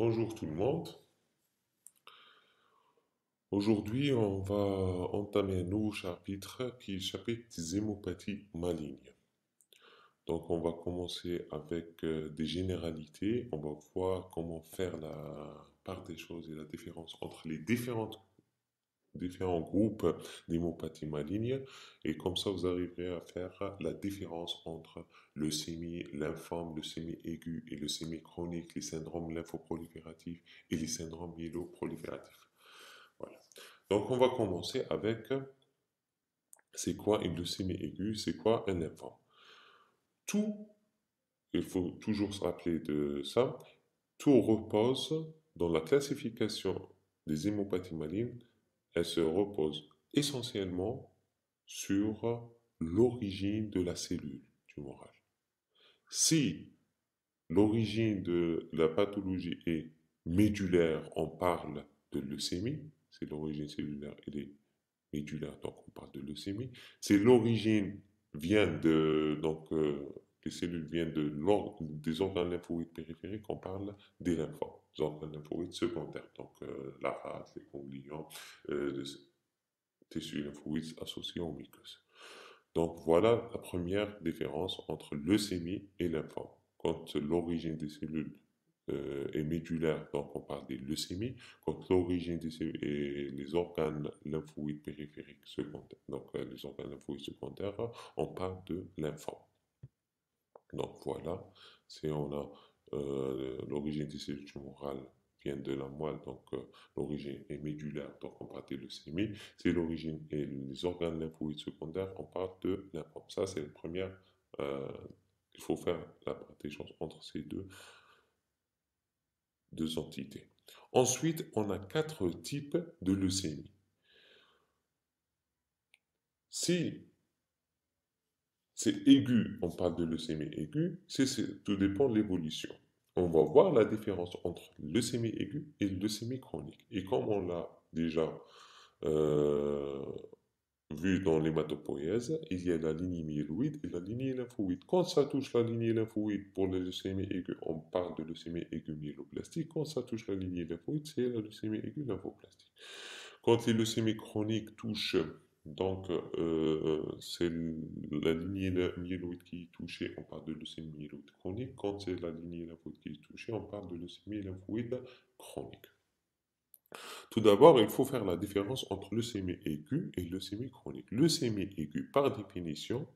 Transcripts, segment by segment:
Bonjour tout le monde. Aujourd'hui, on va entamer un nouveau chapitre qui est le chapitre des hémopathies malignes. Donc, on va commencer avec des généralités. On va voir comment faire la part des choses et la différence entre les différents groupes d'hémopathies malignes. Et comme ça, vous arriverez à faire la différence entre leucémie lymphome, leucémie aiguë et leucémie chronique, les syndromes lymphoprolifératifs et les syndromes myéloprolifératifs. Voilà. Donc, on va commencer avec c'est quoi une leucémie aiguë, c'est quoi un lymphome. Tout, il faut toujours se rappeler de ça, tout repose dans la classification des hémopathies malignes, elle se repose essentiellement sur l'origine de la cellule tumorale. Si l'origine de la pathologie est médulaire, on parle de leucémie, c'est l'origine cellulaire, elle est médulaire, donc on parle de leucémie. C'est l'origine vient de, donc les cellules viennent des organes lymphoïdes périphériques, on parle des lymphomes, des organes lymphoïdes secondaires, donc la rate, les ganglions, les tissus lymphoïdes associés aux muqueuses. Donc voilà la première différence entre leucémie et lymphome. Quand l'origine des cellules est médulaire, donc on parle des leucémies. Quand l'origine des cellules et les organes lymphoïdes périphériques secondaires, donc les organes lymphoïdes secondaires, on parle de lymphome. Donc voilà, si on a l'origine des cellules tumorales vient de la moelle, donc l'origine est médulaire, donc on parle de leucémie. Si l'origine est les organes lymphoïdes secondaires, on parle de lymphome. Ça, c'est la première. euh, il faut faire la part des choses entre ces deux entités. Ensuite, on a quatre types de leucémie. Si c'est aigu, on parle de leucémie aiguë, tout dépend de l'évolution. On va voir la différence entre leucémie aiguë et leucémie chronique. Et comme on l'a déjà euh, vu dans l'hématopoïèse, il y a la lignée myéloïde et la lignée lymphoïde. Quand ça touche la lignée lymphoïde pour la leucémie aiguë, on parle de leucémie aiguë myéloplastique. Quand ça touche la lignée lymphoïde, c'est la leucémie aiguë lymphoplastique. Quand les leucémies chroniques touchent, donc c'est la lignée myéloïde qui est touchée, on parle de leucémie myéloïde chronique. Quand c'est la lignée lymphoïde qui est touchée, on parle de leucémie lymphoïde chronique. Tout d'abord, il faut faire la différence entre leucémie aiguë et leucémie chronique. Leucémie aiguë, par définition,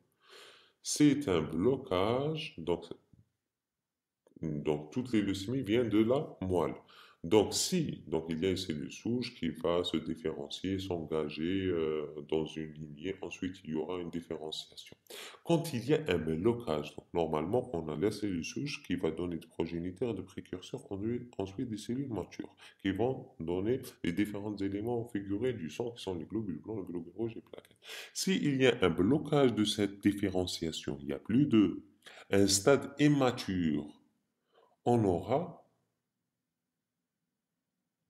c'est un blocage, donc toutes les leucémies viennent de la moelle. Donc il y a une cellule souche qui va se différencier, s'engager dans une lignée, ensuite il y aura une différenciation. Quand il y a un blocage, donc normalement on a la cellule souche qui va donner des progéniteurs, de précurseurs, ensuite des cellules matures qui vont donner les différents éléments figurés du sang qui sont les globules blancs, les globules rouges et les plaquettes. S'il y a un blocage de cette différenciation, il n'y a plus de un stade immature, on aura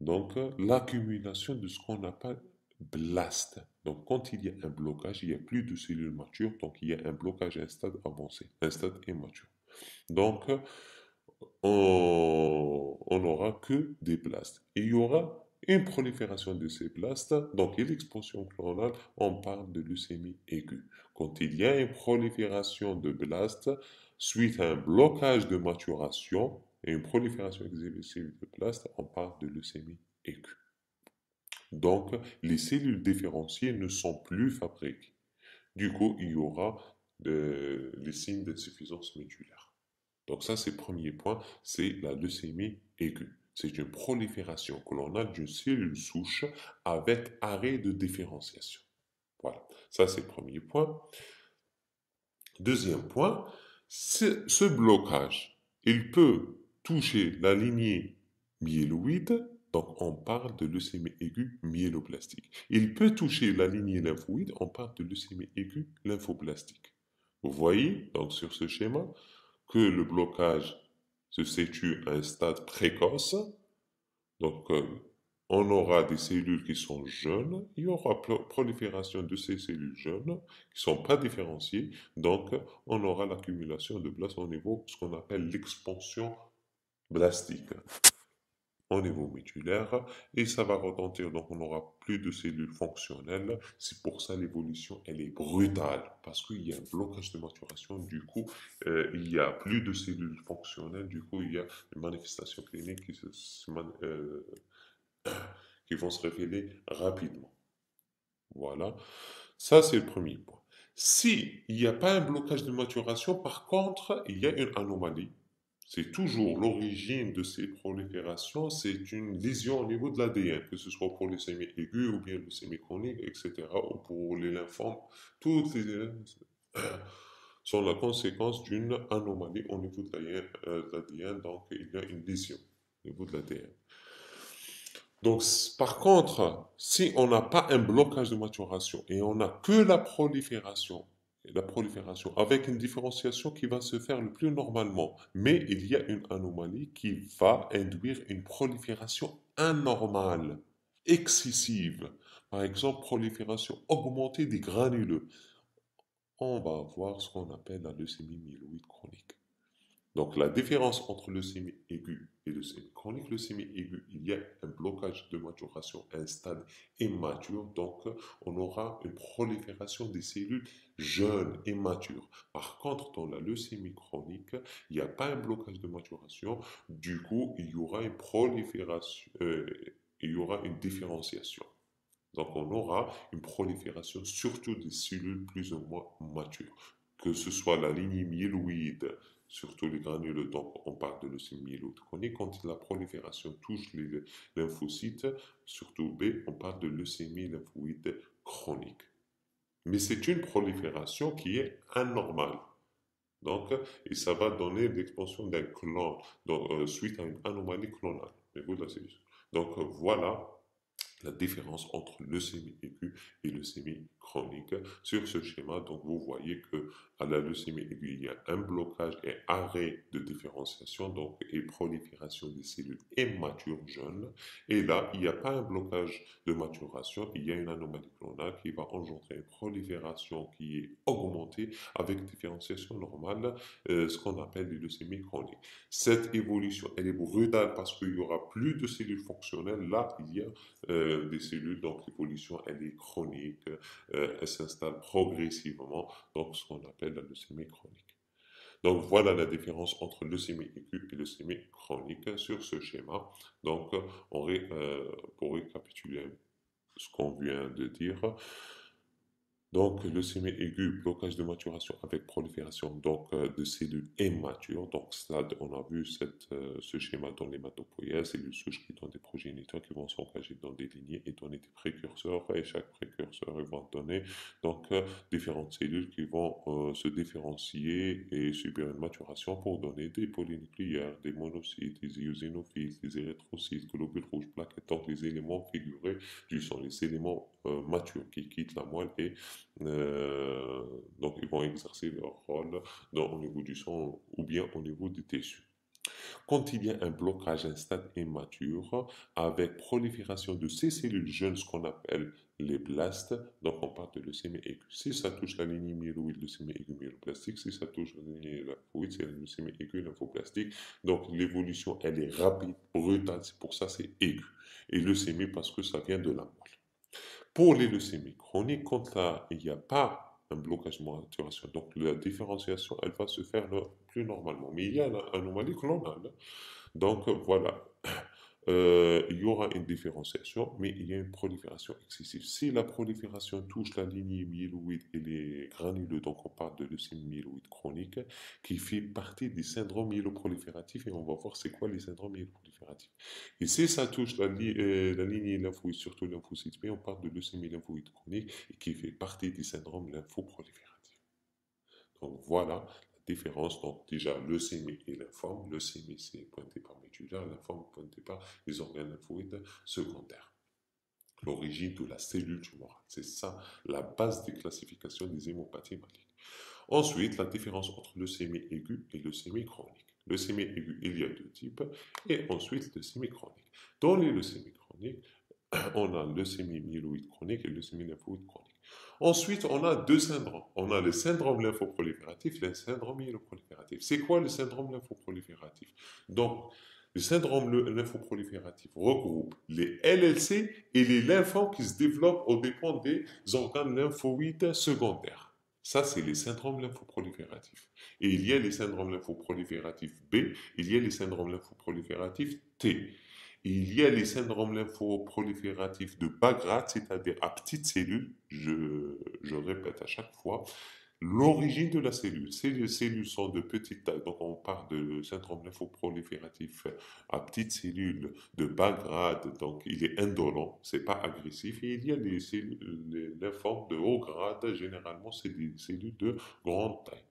donc l'accumulation de ce qu'on appelle blast. Donc quand il y a un blocage, il n'y a plus de cellules matures, donc il y a un blocage à un stade avancé, un stade immature. Donc on n'aura que des blasts. Et il y aura une prolifération de ces blasts, donc et l'expansion clonale, on parle de leucémie aiguë. Quand il y a une prolifération de blasts suite à un blocage de maturation et une prolifération excessive de blasts, on parle de leucémie aiguë. Donc les cellules différenciées ne sont plus fabriquées. Du coup, il y aura les signes d'insuffisance médulaire. Donc ça, c'est le premier point, c'est la leucémie aiguë. C'est une prolifération que l'on a d'une cellule souche avec arrêt de différenciation. Voilà, ça c'est le premier point. Deuxième point, ce blocage, il peut toucher la lignée myéloïde, donc on parle de leucémie aiguë myéloplastique. Il peut toucher la lignée lymphoïde, on parle de leucémie aiguë lymphoplastique. Vous voyez, donc sur ce schéma, que le blocage se situe à un stade précoce. Donc, on aura des cellules qui sont jeunes, il y aura prolifération de ces cellules jeunes qui ne sont pas différenciées. Donc, on aura l'accumulation de blasts au niveau de ce qu'on appelle l'expansion blastique. au niveau médullaire et ça va retentir, donc on n'aura plus de cellules fonctionnelles. C'est pour ça l'évolution, elle est brutale, parce qu'il y a un blocage de maturation, du coup, il n'y a plus de cellules fonctionnelles, du coup, il y a des manifestations cliniques qui vont se révéler rapidement. Voilà, ça c'est le premier point. Si il n'y a pas un blocage de maturation, par contre, il y a une anomalie. C'est toujours l'origine de ces proliférations, c'est une lésion au niveau de l'ADN, que ce soit pour les leucémie aiguë ou bien le leucémie chronique, etc., ou pour les lymphomes. Toutes les sont la conséquence d'une anomalie au niveau de l'ADN, donc il y a une lésion au niveau de l'ADN. Donc, par contre, si on n'a pas un blocage de maturation et on n'a que la prolifération avec une différenciation qui va se faire le plus normalement, mais il y a une anomalie qui va induire une prolifération anormale, excessive. Par exemple, prolifération augmentée des granuleux. On va avoir ce qu'on appelle la leucémie myéloïde chronique. Donc, la différence entre leucémie aiguë et leucémie chronique, leucémie aiguë, il y a un blocage de maturation à un stade immature, donc on aura une prolifération des cellules jeunes et matures. Par contre, dans la leucémie chronique, il n'y a pas un blocage de maturation, du coup, il y aura une prolifération, il y aura une différenciation. Donc, on aura une prolifération surtout des cellules plus ou moins matures, que ce soit la lignée myéloïde, surtout les granules, donc on parle de leucémie myéloïde chronique. Quand la prolifération touche les lymphocytes, surtout B, on parle de leucémie lymphoïde chronique. Mais c'est une prolifération qui est anormale. Donc, et ça va donner l'expansion d'un clone, donc, suite à une anomalie clonale. Donc, voilà la différence entre leucémie aiguë et leucémie chronique sur ce schéma. Donc, vous voyez que à la leucémie aiguë, il y a un blocage et arrêt de différenciation, donc et prolifération des cellules immatures jeunes. Et là, il n'y a pas un blocage de maturation, il y a une anomalie clonale qui va engendrer une prolifération qui est augmentée avec différenciation normale, ce qu'on appelle les leucémies chroniques. Cette évolution, elle est brutale parce qu'il n'y aura plus de cellules fonctionnelles. Là, il y a des cellules, donc l'évolution elle est chronique, elle s'installe progressivement, donc ce qu'on appelle la leucémie chronique. Donc voilà la différence entre leucémie aiguë et leucémie chronique sur ce schéma. Donc pour récapituler ce qu'on vient de dire, donc, leucémie aiguë, blocage de maturation avec prolifération de cellules immatures. Donc, ça, on a vu ce schéma dans l'hématopoïèse, cellules souches qui donnent des progéniteurs qui vont s'engager dans des lignées et donner des précurseurs. Et chaque précurseur va donner différentes cellules qui vont se différencier et subir une maturation pour donner des polynucléaires, des monocytes, des eosinophiles, des érythrocytes, globules rouges, plaquettes. Donc, les éléments figurés sont les éléments matures qui quittent la moelle et donc, ils vont exercer leur rôle au niveau du sang ou bien au niveau des tissus. Quand il y a un blocage à un stade immature, avec prolifération de ces cellules jeunes, ce qu'on appelle les blastes, donc on parle de leucémie aiguë. Si ça touche la lignée myéloïde, leucémie aiguë myéloplastique, si ça touche la lignée lymphoïde, c'est la leucémie aiguë lymphoplastique. Donc l'évolution, elle est rapide, brutale, c'est pour ça c'est aigu. Et leucémie parce que ça vient de la moelle. Pour les leucémies chroniques, quand là, il n'y a pas un blocage de maturation, donc la différenciation, elle va se faire plus normalement. Mais il y a une anomalie clonale. Donc voilà, il y aura une différenciation, mais il y a une prolifération excessive. Si la prolifération touche la lignée myéloïde et les granuleux, donc on parle de leucémie myéloïde chronique, qui fait partie des syndromes myéloprolifératifs, et on va voir c'est quoi les syndromes myéloprolifératifs. Et si ça touche la lignée lymphoïde, surtout lymphocyte B, on parle de leucémie lymphoïde chronique, et qui fait partie des syndromes lymphoprolifératifs. Donc voilà la différence. Donc déjà, leucémie et lymphome. Leucémie, c'est pointé par médullaire. Lymphome, pointé par les organes lymphoïdes secondaires. L'origine de la cellule tumorale. C'est ça la base des classifications des hémopathies malignes. Ensuite, la différence entre leucémie aiguë et leucémie chronique. Leucémie aiguë, il y a deux types. Et ensuite, leucémie chronique. Dans les leucémies chroniques, on a leucémie myéloïde chronique et leucémie lymphoïde chronique. Ensuite, on a deux syndromes. On a le syndrome lymphoprolifératif et le syndrome myéloprolifératif. C'est quoi le syndrome lymphoprolifératif? Donc, Le syndrome lymphoprolifératif regroupe les LLC et les lymphomes qui se développent aux dépens des organes lymphoïdes secondaires. Ça, c'est les syndromes lymphoprolifératifs. Et il y a les syndromes lymphoprolifératifs B, il y a les syndromes lymphoprolifératifs T. Et il y a les syndromes lymphoprolifératifs de bas grade, c'est-à-dire à petites cellules, je répète à chaque fois, l'origine de la cellule. Ces cellules sont de petite taille, donc on parle de syndrome lymphoprolifératif à petites cellules de bas grade, donc il est indolent, c'est pas agressif. Et il y a les cellules, les lymphomes de haut grade, généralement c'est des cellules de grande taille.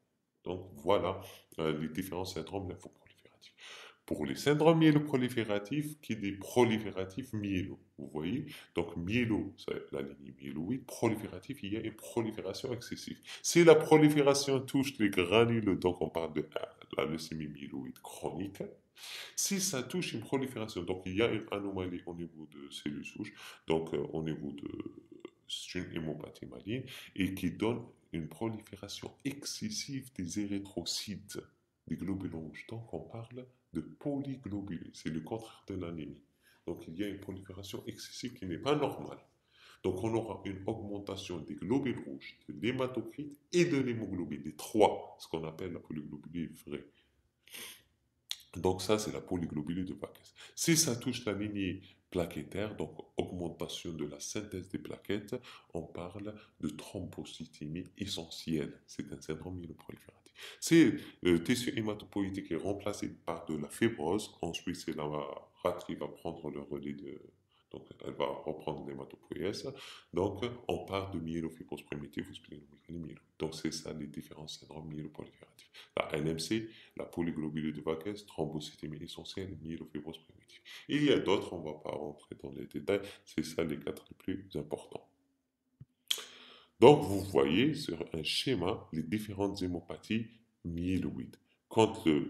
Donc voilà les différents syndromes lymphoprolifératifs. Pour les syndromes myéloprolifératifs, qui est des prolifératifs myélo. Vous voyez? Donc myélo, c'est la ligne myéloïde. Prolifératif, il y a une prolifération excessive. Si la prolifération touche les granules, donc on parle de la leucémie myéloïde chronique. Si ça touche une prolifération, donc il y a une anomalie au niveau de cellules souches, donc au niveau de c'est une hémopathie maligne, et qui donne une prolifération excessive des érythrocytes, des globules rouges. Donc on parle de polyglobulie, c'est le contraire de l'anémie. Donc il y a une prolifération excessive qui n'est pas normale. Donc on aura une augmentation des globules rouges, de l'hématocrite et de l'hémoglobine, les trois, ce qu'on appelle la polyglobulie vraie. Donc ça, c'est la polyglobulie de Packs. Si ça touche la lignée plaquettaire, donc augmentation de la synthèse des plaquettes, on parle de thrombocytémie essentielle. C'est un syndrome myéloprolifératif. Si le tissu hématopoïétique est remplacé par de la fibrose, ensuite c'est la rate qui va prendre le relais de... Donc elle va reprendre l'hématopoïèse. Donc on parle de myélofibrose primitive ou splenomégalie myélo. Donc c'est ça les différents syndromes myéloprolifératifs. La NMC, la polyglobulie de Vaquès, thrombocytémie essentielle, myélofibrose primitive. Il y a d'autres, on ne va pas rentrer dans les détails, c'est ça les quatre les plus importants. Donc vous voyez sur un schéma les différentes hémopathies myéloïdes. Quand un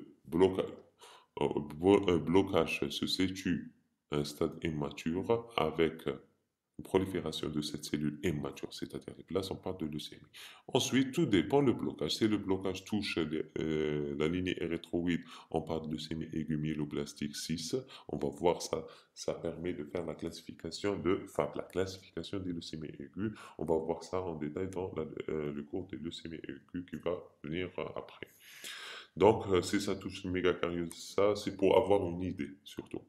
blocage se situe à un stade immature avec une prolifération de cette cellule immature, c'est-à-dire les places, on parle de leucémie. Ensuite, tout dépend du blocage. Si le blocage touche la lignée érythroïde, on parle de leucémie aiguë myéloblastique 6. On va voir ça. Ça permet de faire la classification de FAP, la classification des leucémies aiguës. On va voir ça en détail dans le cours des leucémies aiguës qui va venir après. Donc, si ça touche le mégacariocyte, ça, c'est pour avoir une idée, surtout.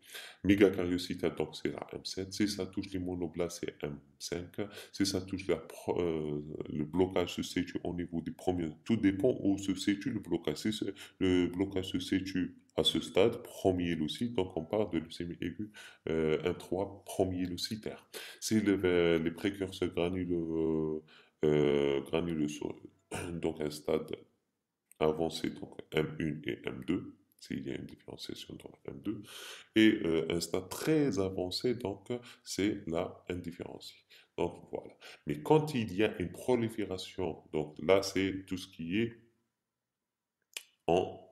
Mégacariocyte, donc c'est la M7. Si ça touche les monoblastes, c'est M5. Si ça touche le blocage se situe au niveau des premiers. Tout dépend où se situe le blocage. Si le blocage se situe à ce stade, premier leucyte, donc on parle de leucémie aiguë M3, premier leucytaire. Si les précurseurs granuleux, donc un stade avancé, donc M1 et M2, s'il y a une différenciation dans M2, et un stade très avancé, donc c'est la indifférenciée. Donc voilà. Mais quand il y a une prolifération, donc là c'est tout ce qui est en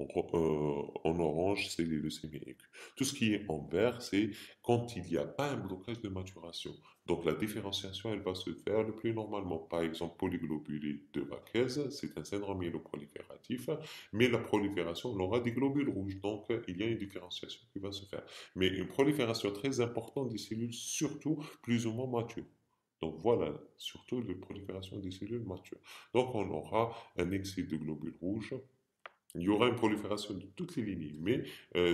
orange, c'est les leucémies aiguës. Tout ce qui est en vert, c'est quand il n'y a pas un blocage de maturation. Donc la différenciation, elle va se faire le plus normalement. Par exemple, polyglobulie de Vaquez, c'est un syndrome myéloprolifératif, mais la prolifération, on aura des globules rouges. Donc il y a une différenciation qui va se faire. Mais une prolifération très importante des cellules, surtout plus ou moins matures. Donc voilà, surtout la prolifération des cellules matures. Donc on aura un excès de globules rouges, il y aura une prolifération de toutes les lignées, mais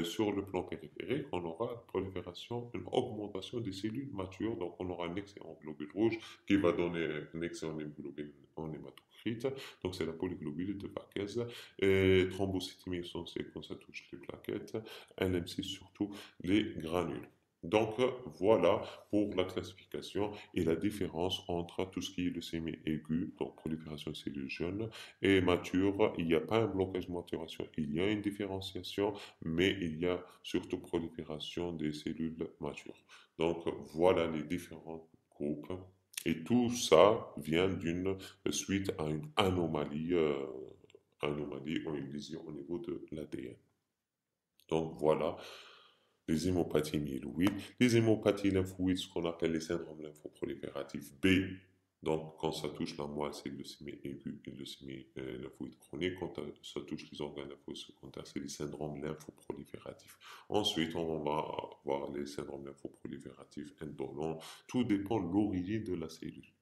sur le plan périphérique, on aura une prolifération, une augmentation des cellules matures. Donc, on aura un excès en globules rouges qui va donner un excès en hémoglobine, en hématocrite. Donc, c'est la polyglobulie de Vaquez. Et thrombocytémie essentielle quand ça touche les plaquettes. LMC surtout les granules. Donc voilà pour la classification et la différence entre tout ce qui est leucémie aiguë, donc prolifération de cellules jeunes, et mature. Il n'y a pas un blocage de maturation, il y a une différenciation, mais il y a surtout prolifération des cellules matures. Donc voilà les différents groupes. Et tout ça vient d'une suite à une anomalie ou une lésion au niveau de l'ADN. Donc voilà les hémopathies myéloïdes, les hémopathies lymphoïdes, ce qu'on appelle les syndromes lymphoprolifératifs B Donc, quand ça touche la moelle, c'est leucémie aiguë et leucémie lymphoïde chronique. Quand ça touche les organes lymphoïdes secondaires, c'est les syndromes lymphoprolifératifs. Ensuite, on va voir les syndromes lymphoprolifératifs indolents. Tout dépend de l'origine de la cellule.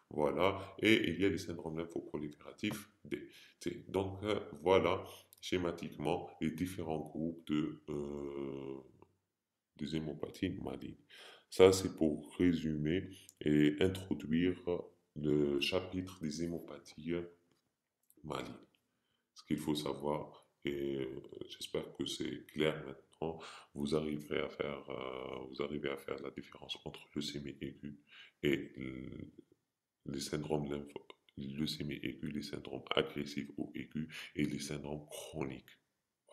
Voilà. Et il y a les syndromes lymphoprolifératifs B. T. Donc, voilà schématiquement les différents groupes des hémopathies malignes. Ça, c'est pour résumer et introduire le chapitre des hémopathies malignes. Ce qu'il faut savoir, et j'espère que c'est clair maintenant, vous arrivez à faire la différence entre leucémie aiguë et les syndromes leucémie aiguë, les syndromes agressifs ou aigus et les syndromes chroniques.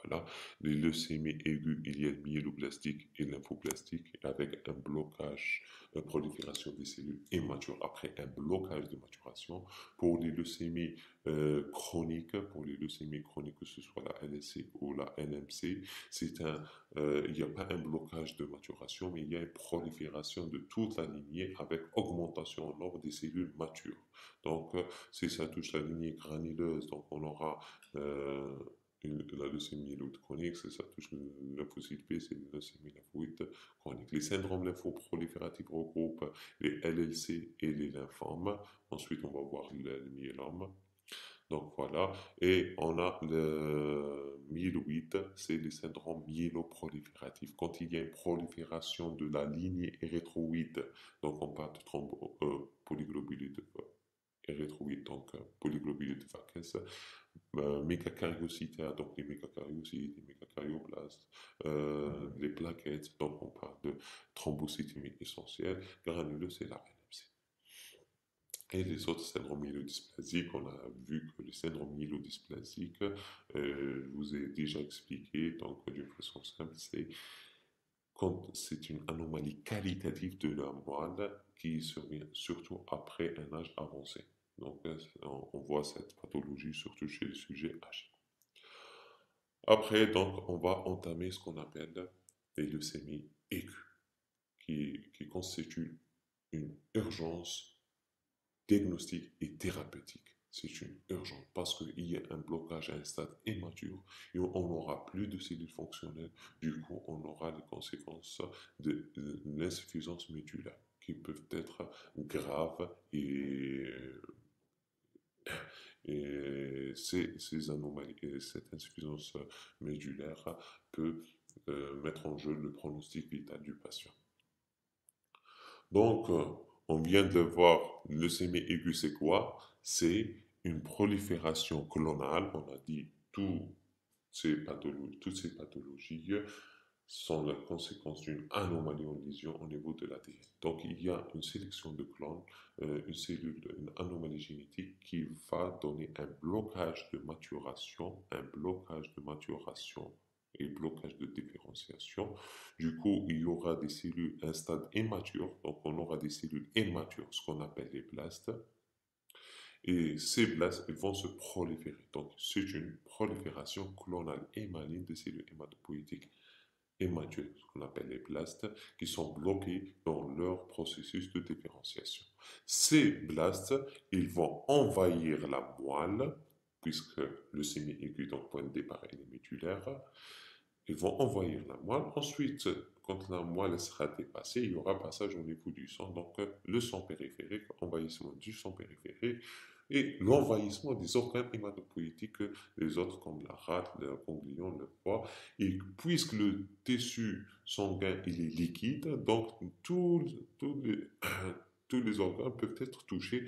Voilà. Les leucémies aiguës, il y a le myéloblastique et lymphoblastique avec un blocage de prolifération des cellules immatures après un blocage de maturation. Pour les leucémies chroniques, que ce soit la LSC ou la LMC, il n'y a pas un blocage de maturation, mais il y a une prolifération de toute la lignée avec augmentation en nombre des cellules matures. Donc, si ça touche la lignée granuleuse, donc on aura la leucémie myéloïde chronique, ça touche le lymphocyte B, c'est la leucémie lymphoïde chronique. Les syndromes lymphoprolifératifs regroupent les LLC et les lymphomes. Ensuite, on va voir le myélome. Donc voilà, et on a le myéloïde, c'est les syndromes myéloprolifératifs. Quand il y a une prolifération de la lignée érythroïde, donc on parle de polyglobulite érythroïde, donc polyglobulite vaqueuse, mégacariocytaires, donc les mégacariocytes, les mégacardioblastes, les plaquettes, donc on parle de thrombocytémie essentielle, granuleux, c'est la NMC. Et les autres syndromes myélodysplasiques, on a vu que les syndromes myélodysplasiques, je vous ai déjà expliqué, donc d'une façon simple, c'est quand c'est une anomalie qualitative de la moelle qui survient surtout après un âge avancé. Donc, on voit cette pathologie surtout chez les sujets âgés. Après, donc, on va entamer ce qu'on appelle les leucémies aiguës, qui constituent une urgence diagnostique et thérapeutique. C'est une urgence parce qu'il y a un blocage à un stade immature et on n'aura plus de cellules fonctionnelles. Du coup, on aura les conséquences de l'insuffisance médulaire qui peuvent être graves et ces anomalies, et cette insuffisance médulaire peut mettre en jeu le pronostic vital du patient. Donc, on vient de voir, leucémie aiguë, c'est quoi? C'est une prolifération clonale. On a dit toutes ces pathologies sont la conséquence d'une anomalie en lésion au niveau de l'ADN. Donc, il y a une sélection de clones, une anomalie génétique qui va donner un blocage de maturation et blocage de différenciation. Du coup, il y aura des cellules à un stade immature, donc on aura des cellules immatures, ce qu'on appelle les blastes, et ces blastes vont se proliférer. Donc, c'est une prolifération clonale et maligne de cellules hématopoïétiques immatures, ce qu'on appelle les blastes, qui sont bloqués dans leur processus de différenciation. Ces blastes, ils vont envahir la moelle, puisque le sémi-aigu, donc point de départ, il est médulaire. Ils vont envahir la moelle. Ensuite, quand la moelle sera dépassée, il y aura passage au niveau du sang, donc le sang périphérique, envahissement du sang périphérique, et l'envahissement des organes hématopoïétiques, les autres comme la rate, le ganglion, le foie. Et puisque le tissu sanguin il est liquide, donc tous les organes peuvent être touchés,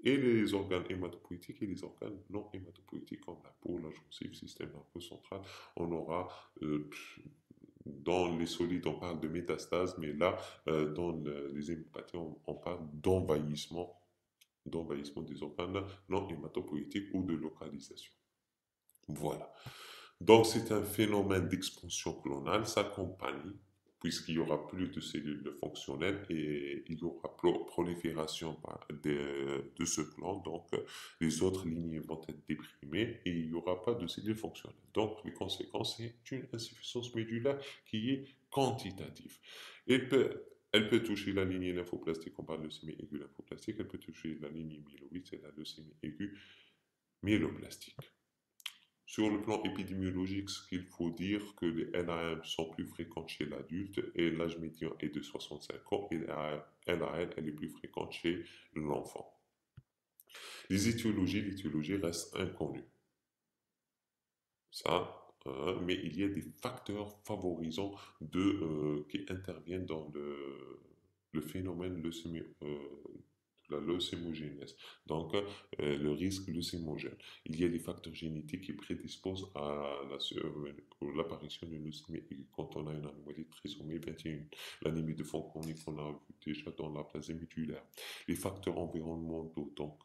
et les organes hématopoïétiques et les organes non hématopoïétiques comme la peau, la gencive, système nerveux central. On aura dans les solides, on parle de métastase, mais là, les hémopathies, on parle d'envahissement des organes non hématopoïétiques ou de localisation. Voilà. Donc, c'est un phénomène d'expansion clonale, s'accompagne, puisqu'il n'y aura plus de cellules fonctionnelles et il y aura prolifération de ce clone, donc les autres lignées vont être déprimées et il n'y aura pas de cellules fonctionnelles. Donc, les conséquences, c'est une insuffisance médulaire qui est quantitative. Et Elle peut toucher la lignée lymphoplastique, on parle de leucémie aiguë lymphoplastique. Elle peut toucher la lignée myéloïde, c'est la leucémie aiguë myéloplastique. Sur le plan épidémiologique, ce qu'il faut dire que les LAM sont plus fréquentes chez l'adulte et l'âge médian est de 65 ans et la LAL elle est plus fréquente chez l'enfant. L'étiologie reste inconnue. Ça, mais il y a des facteurs favorisants qui interviennent dans le phénomène la leucémogénèse, donc le risque leucémogène. Il y a des facteurs génétiques qui prédisposent à l'apparition d'une leucémie aiguë quand on a une anomalie de trisomie 21, l'anémie de Fanconi qu'on a vu déjà dans la plasie médullaire. Les facteurs environnementaux, donc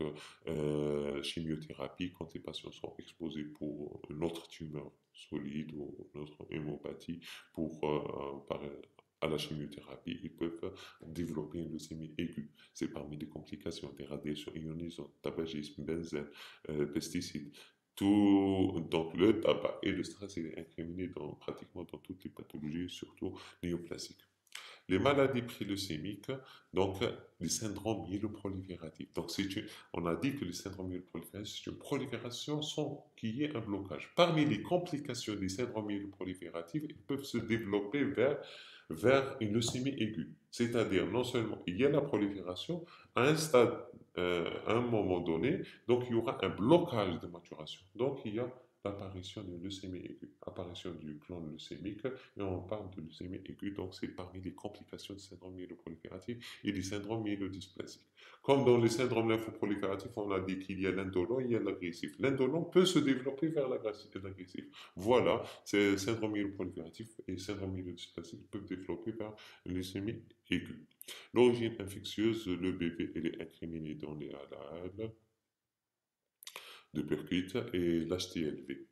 chimiothérapie, quand les patients sont exposés pour une autre tumeur solide ou une autre hémopathie à la chimiothérapie, ils peuvent développer une leucémie aiguë. C'est parmi les complications des radiations ionisantes, tabagisme, benzène, pesticides. Donc le tabac et le stress il est incriminé pratiquement dans toutes les pathologies, surtout néoplasiques. Les maladies préleucémiques, donc les syndromes myéloprolifératifs. Donc on a dit que les syndromes myéloprolifératifs, c'est une prolifération sans qu'il y ait un blocage. Parmi les complications des syndromes myéloprolifératifs, ils peuvent se développer vers une leucémie aiguë. C'est-à-dire, non seulement il y a la prolifération, à un stade, à un moment donné, donc il y aura un blocage de maturation. Donc il y a l'apparition d'une leucémie aiguë, apparition du clone leucémique, et on parle de leucémie aiguë, donc c'est parmi les complications du syndrome myéloprolifératif et du syndrome myélodysplasique. Comme dans les syndromes lymphoprolifératifs, on a dit qu'il y a l'indolent et il y a l'agressif. L'indolent peut se développer vers l'agressif. Voilà, c'est syndrome myéloprolifératif et syndrome myélodysplasique peuvent développer vers une leucémie aiguë. L'origine infectieuse, le bébé, elle est incriminée dans les ALAL de Burkitt et l'HTLV.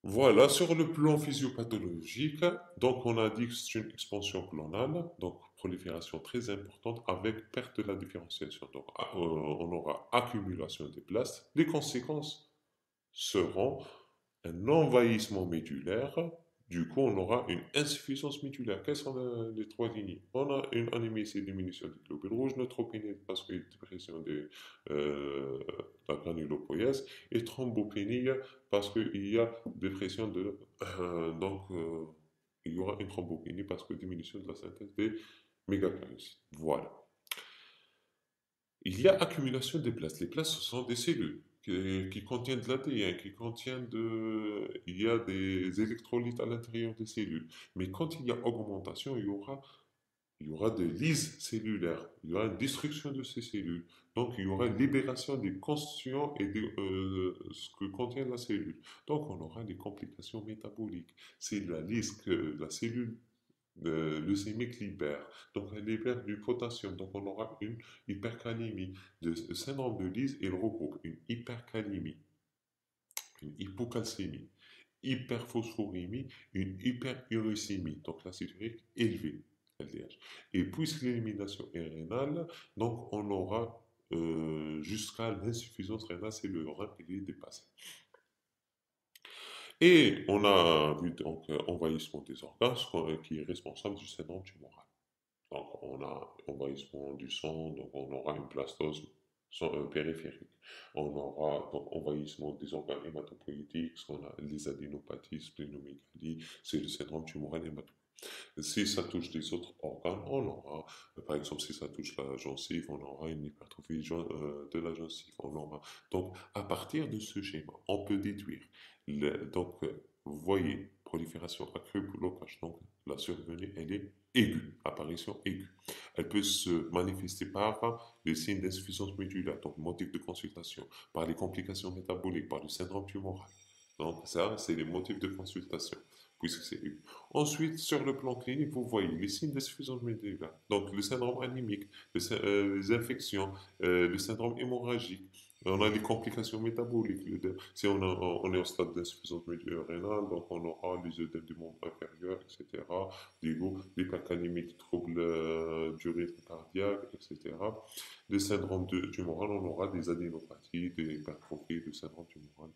Voilà, sur le plan physiopathologique, donc on a dit que c'est une expansion clonale, donc prolifération très importante avec perte de la différenciation. Donc on aura accumulation des places. Les conséquences seront un envahissement médulaire. Du coup, on aura une insuffisance médulaire. Quelles sont les trois lignées? On a une anémie, c'est diminution des globules rouges, neutropénie parce qu'il y a dépression de la granulopoïèse, et thrombopénie parce qu'il y a dépression il y aura une thrombopénie parce que diminution de la synthèse des mégakaryocytes. Voilà. Il y a accumulation des plaques. Les plaques, ce sont des cellules qui contiennent de l'ADN, qui contiennent Il y a des électrolytes à l'intérieur des cellules. Mais quand il y a augmentation, il y aura des lyses cellulaires. Il y aura une destruction de ces cellules. Donc, il y aura une libération des constituants et de ce que contient la cellule. Donc, on aura des complications métaboliques. C'est la lise que la cellule leucémique libère. Donc, elle libère du potassium. Donc, on aura une hypercalémie. Le syndrome de Lise, il regroupe une hypercalémie, une hypocalcémie, hyperphosphorémie, une hyperuricémie. Donc, l'acide urique élevé, LDH. Et puisque l'élimination est rénale, donc on aura jusqu'à l'insuffisance rénale, c'est le rein qui est dépassé. Et on a vu donc envahissement des organes, qui est responsable du syndrome tumoral. Donc, on a envahissement du sang, donc on aura une blastose périphérique. On aura donc envahissement des organes hématopoïétiques, on a les adénopathies, splénomégalie, c'est le syndrome tumoral hématopoïétique. Si ça touche les autres organes, on aura, par exemple, si ça touche la gencive, on aura une hypertrophie de la gencive. Donc, à partir de ce schéma, on peut déduire. Vous voyez, prolifération accrue, blocage. Donc, la survenue, elle est aiguë, apparition aiguë. Elle peut se manifester par les signes d'insuffisance médulaire, donc motif de consultation, par les complications métaboliques, par le syndrome tumoral. Donc, ça, c'est les motifs de consultation, puisque c'est aigu. Ensuite, sur le plan clinique, vous voyez les signes d'insuffisance médulaire, donc le syndrome anémique, les infections, le syndrome hémorragique. On a des complications métaboliques. Si on est au stade d'insuffisance rénale, donc on aura les œdèmes du membre inférieur, etc. L'hypercalémie, des troubles du rythme cardiaque, etc. Les syndromes tumoral, on aura des adénopathies, des hypertrophies, des syndromes tumoral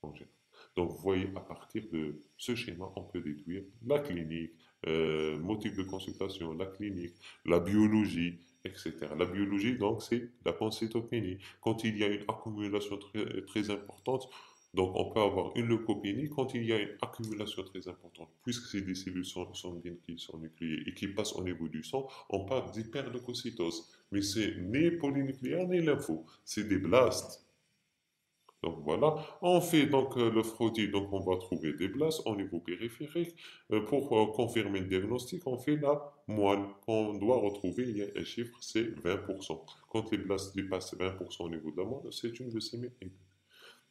en général. Donc, vous voyez, à partir de ce schéma, on peut déduire la clinique, motif de consultation, la clinique, la biologie, etc. La biologie, donc, c'est la pancytopénie. Quand il y a une accumulation très importante, donc on peut avoir une leucopénie quand il y a une accumulation très importante. Puisque c'est des cellules sanguines qui sont nucléées et qui passent au niveau du sang, on parle d'hyperleucocytose. Mais c'est ni polynucléaire ni lympho, c'est des blastes. Donc voilà, on fait donc le frottis, donc on va trouver des blasts au niveau périphérique. Pour confirmer le diagnostic, on fait la moelle qu'on doit retrouver. Il y a un chiffre, c'est 20%. Quand les blasts dépassent 20% au niveau de la moelle, c'est une leucémie aiguë.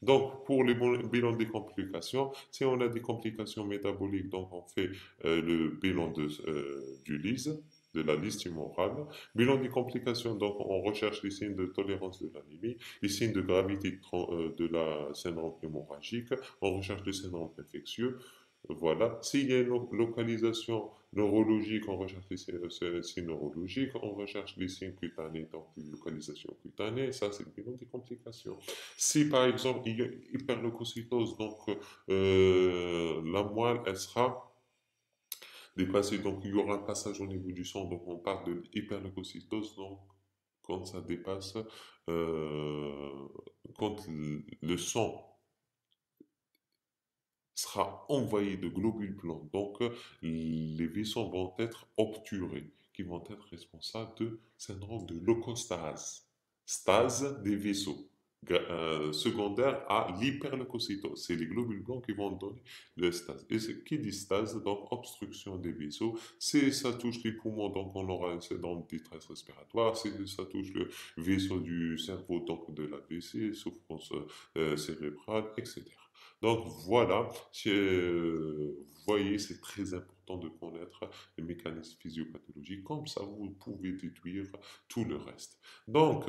Donc, pour les bilans des complications, si on a des complications métaboliques, donc on fait le bilan du LIS, de la liste tumorale. Bilan des complications, donc on recherche les signes de tolérance de l'anémie, les signes de gravité de la syndrome hémorragique, on recherche le syndrome infectieux. Voilà. S'il y a une localisation neurologique, on recherche les signes neurologiques, on recherche les signes cutanés, donc une localisation cutanée, ça c'est le bilan des complications. Si par exemple il y a hyperleucocytose, donc la moelle, elle sera dépassée, donc il y aura un passage au niveau du sang, donc on parle de hyperleucocytose, donc quand ça dépasse, euh, quand le sang sera envahi de globules blancs. Donc, les vaisseaux vont être obturés, qui vont être responsables de syndrome de leucostase, stase des vaisseaux, secondaire à l'hyperleucocytose. C'est les globules blancs qui vont donner le stase. Et ce qui dit stase, donc obstruction des vaisseaux, si ça touche les poumons, donc on aura un syndrome de détresse respiratoire, si ça touche le vaisseau du cerveau, donc de l'AVC, souffrance cérébrale, etc. Donc voilà, vous voyez, c'est très important de connaître les mécanismes physiopathologiques, comme ça vous pouvez déduire tout le reste. Donc,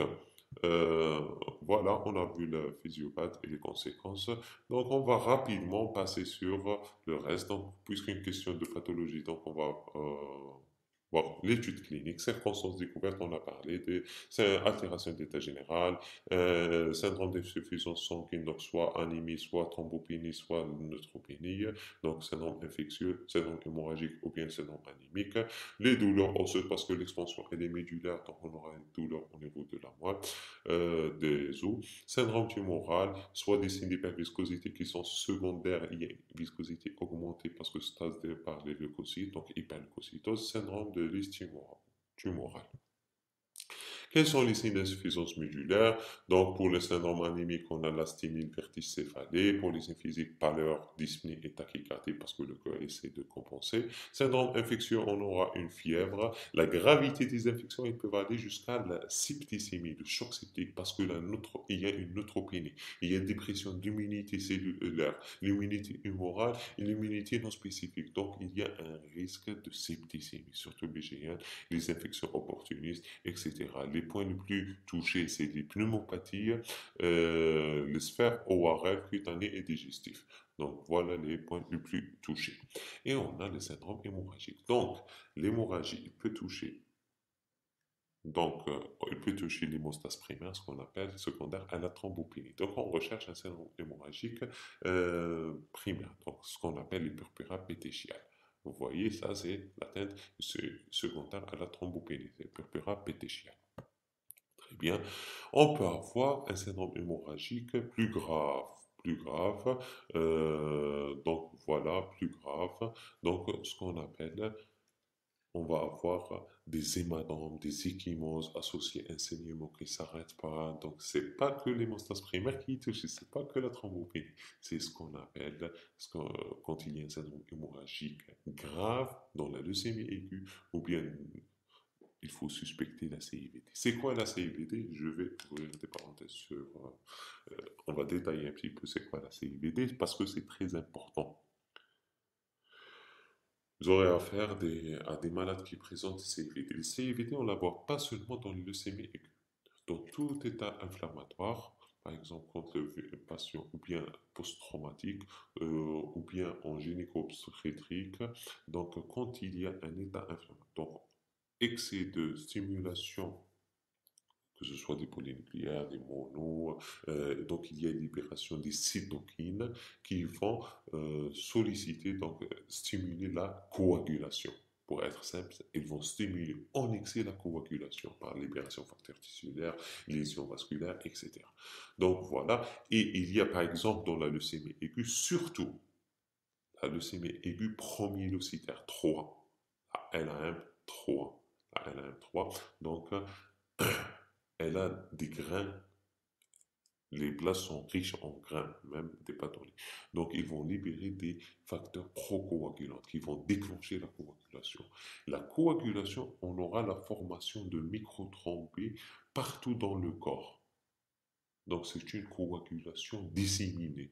euh, voilà, on a vu le physiopathe et les conséquences. Donc, on va rapidement passer sur le reste. Donc, puisqu'une question de pathologie, donc on va voir l'étude clinique, circonstances découvertes, on a parlé des altérations d'état général, syndrome d'insuffisance sanguine, donc soit anémie, soit thrombopénie, soit neutropénie, donc syndrome infectieux, syndrome hémorragique ou bien syndrome anémique, les douleurs osseuses parce que l'expansion elle est médulaire, donc on aura une douleur au niveau de la moelle, des os, syndrome tumoral, soit des signes d'hyperviscosité qui sont secondaires, il y a une viscosité augmentée parce que c'est par les leucocytes, donc hyperleucocytose, syndrome de liste tumorale. Quels sont les signes d'insuffisance médulaire? Donc, pour le syndrome anémique, on a l'asthénie, le vertige céphalée. Pour les signes physiques, pâleur, dyspnée et tachycardie parce que le corps essaie de compenser. Syndrome infectieux, on aura une fièvre. La gravité des infections, ils peuvent aller jusqu'à la septicémie, le choc septique, parce que il y a une neutropénie. Il y a une dépression d'immunité cellulaire, l'immunité humorale et l'immunité non spécifique. Donc, il y a un risque de septicémie, surtout BGN, les infections opportunistes, etc. Les points les plus touchés, c'est les pneumopathies, les sphères ORL, cutanées et digestifs. Donc voilà les points les plus touchés. Et on a le syndrome hémorragique. Donc l'hémorragie, il peut toucher l'hémostase primaire, ce qu'on appelle secondaire à la thrombopénie. Donc on recherche un syndrome hémorragique primaire, donc ce qu'on appelle les purpura pétéchiales. Vous voyez, ça c'est l'atteinte secondaire à la thrombopénie, c'est purpura pétéchiale. Très bien. On peut avoir un syndrome hémorragique plus grave. Donc voilà, plus grave. Donc ce qu'on appelle, on va avoir des hématomes, des ecchymoses associés à un saignement qui ne s'arrête pas. Donc c'est pas que l'hémostase primaire qui est touchée, c'est pas que la thrombopénie. C'est ce qu'on appelle, quand il y a un syndrome hémorragique grave dans la leucémie aiguë ou bien il faut suspecter la CIVD. C'est quoi la CIVD? Je vais ouvrir des parenthèses sur. On va détailler un petit peu c'est quoi la CIVD parce que c'est très important. Vous aurez affaire à des malades qui présentent CIVD. Les CIVD, on ne la voit pas seulement dans le leucémie aiguë. Dans tout état inflammatoire, par exemple quand le patient ou bien post-traumatique ou bien en gynéco-obstétrique, donc quand il y a un état inflammatoire, donc excès de stimulation que ce soit des polynucléaires, des monos. Donc, il y a une libération des cytokines qui vont solliciter, donc stimuler la coagulation. Pour être simple, ils vont stimuler en excès la coagulation par libération de facteurs tissulaires, lésions vasculaires, etc. Donc voilà, et il y a par exemple dans la leucémie aiguë, surtout la leucémie aiguë promyélocytaire 3, la LAM3, la LAM3, donc elle a des grains, les places sont riches en grains, même des pathologies. Donc, ils vont libérer des facteurs procoagulants qui vont déclencher la coagulation. La coagulation, on aura la formation de microthrombées partout dans le corps. Donc, c'est une coagulation disséminée.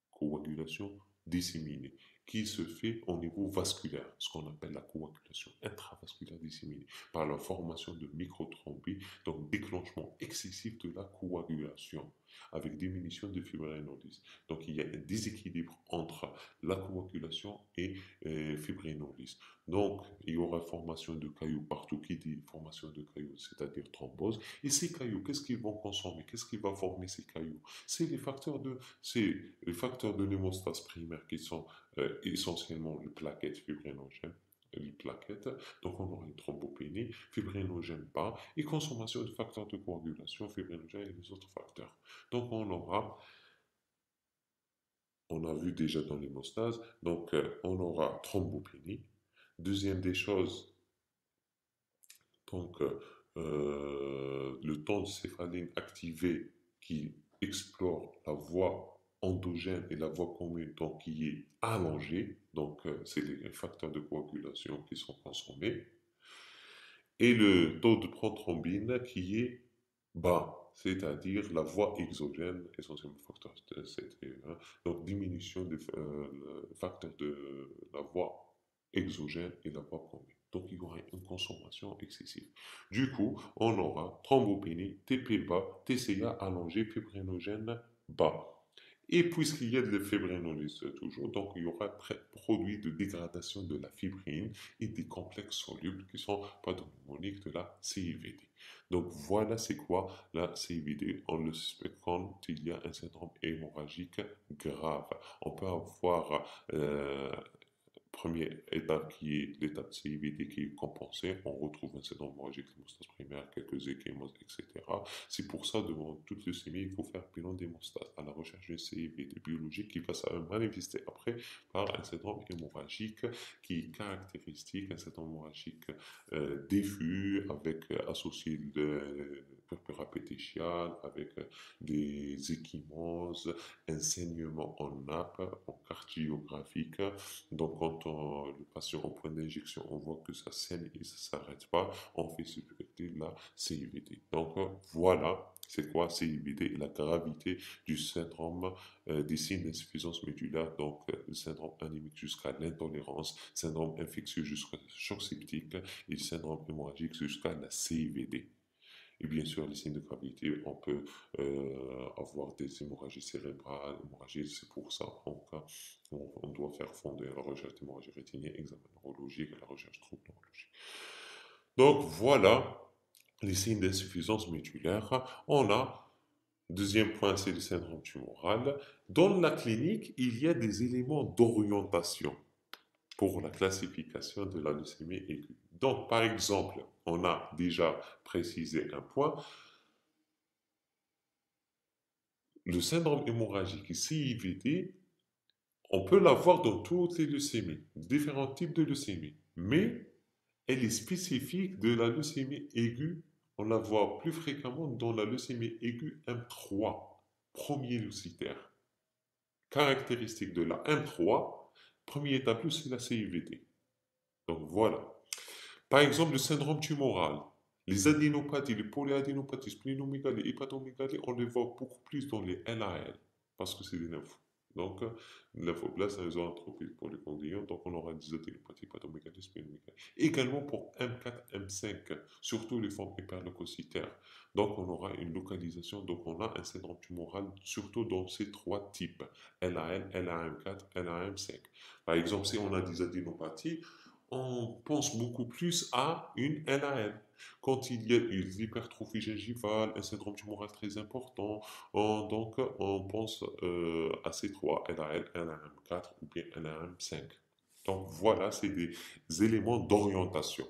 Coagulation disséminée qui se fait au niveau vasculaire, ce qu'on appelle la coagulation intravasculaire disséminée, par la formation de microthrombées, donc déclenchement excessif de la coagulation, avec diminution de fibrinolyse. Donc il y a un déséquilibre entre la coagulation et fibrinolyse. Donc il y aura formation de cailloux partout. Qui dit formation de cailloux, c'est-à-dire thrombose. Et ces cailloux, qu'est-ce qu'ils vont consommer? Qu'est-ce qui va former ces cailloux? C'est les facteurs de l'hémostase primaire qui sont essentiellement les plaquettes fibrinogènes, les plaquettes. Donc on aura une thrombopénie, fibrinogène bas et consommation de facteurs de coagulation, fibrinogène et les autres facteurs. Donc on a vu déjà dans l'hémostase, donc on aura thrombopénie. Deuxième des choses, donc le tone céphaline activé qui explore la voie endogène et la voie commune, donc qui est allongée, donc c'est les facteurs de coagulation qui sont consommés, et le taux de prothrombine qui est bas, c'est-à-dire la voie exogène, essentiellement facteur 7 et 1, donc diminution des facteurs de la voie exogène et la voie commune. Donc il y aura une consommation excessive. Du coup, on aura thrombopénie, TP bas, TCA allongé, fibrinogène bas. Et puisqu'il y a de la fibrinolyse toujours, donc il y aura produit de dégradation de la fibrine et des complexes solubles qui sont pathognomoniques de la CIVD. Donc voilà c'est quoi la CIVD. On le suspecte quand il y a un syndrome hémorragique grave. On peut avoir première étape qui est l'étape CIVD qui est compensée, on retrouve un syndrome hémorragique, l'hémostase primaire, quelques échémoses, etc. C'est pour ça, devant toute leucémie, il faut faire bilan d'hémostase à la recherche d'une CIVD biologique qui va se manifester après par un syndrome hémorragique qui est caractéristique, un syndrome hémorragique diffus, avec associé de purpura pétéchiale, avec des échymoses, un saignement en nappe, en cardiographique. Donc, quand le patient en point d'injection, on voit que ça saigne et ça ne s'arrête pas, on fait suspecter la CIVD. Donc, voilà, c'est quoi CIVD et la gravité du syndrome des signes d'insuffisance médulaire, donc le syndrome anémique jusqu'à l'intolérance, syndrome infectieux jusqu'à choc septique et le syndrome hémorragique jusqu'à la CIVD. Et bien sûr, les signes de gravité, on peut avoir des hémorragies cérébrales, hémorragies, c'est pour ça on doit faire fonder la recherche d'hémorragie rétinienne, examen neurologique et la recherche de troubles neurologiques. Donc voilà les signes d'insuffisance médulaire. On a, deuxième point, c'est le syndrome tumoral. Dans la clinique, il y a des éléments d'orientation pour la classification de la leucémie aiguë. Donc, par exemple, on a déjà précisé un point, le syndrome hémorragique CIVD, on peut l'avoir dans toutes les leucémies, différents types de leucémies, mais elle est spécifique de la leucémie aiguë. On la voit plus fréquemment dans la leucémie aiguë M3, premier leucytaire. Caractéristique de la M3, premier étape, c'est la CIVD. Donc voilà. Par exemple, le syndrome tumoral, les adénopathies, les polyadénopathies, splénomégalie, hépatomégalie, on les voit beaucoup plus dans les LAL, parce que c'est des lymphes. Donc, lymphoblastes, un zooanthropique pour les ganglions, donc on aura des adénopathies, hépatomégalie, splénomégalie. Également pour M4, M5, surtout les formes hyperleucocytaires. Donc, on aura une localisation, donc on a un syndrome tumoral, surtout dans ces trois types, LAL, LAM4, LAM5. Par exemple, si on a des adénopathies, on pense beaucoup plus à une LAL. Quand il y a une hypertrophie gingivale, un syndrome tumoral très important, donc on pense à ces trois, LAL, LAM4 ou bien LAM5. Donc voilà, c'est des éléments d'orientation.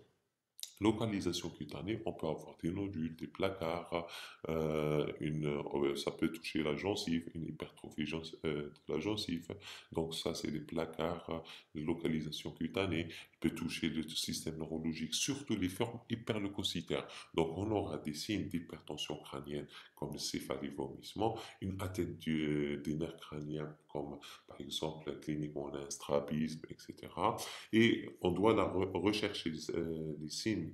Localisation cutanée, on peut avoir des nodules, des placards, ça peut toucher la gencive, une hypertrophie de la gencive. Donc ça, c'est des placards, localisation cutanée. Il peut toucher le système neurologique, surtout les formes hyperleucocytaires. Donc on aura des signes d'hypertension crânienne comme le céphalée-vomissement, une atteinte des nerfs crâniens comme par exemple cliniquement on a un strabisme, etc. Et on doit rechercher les signes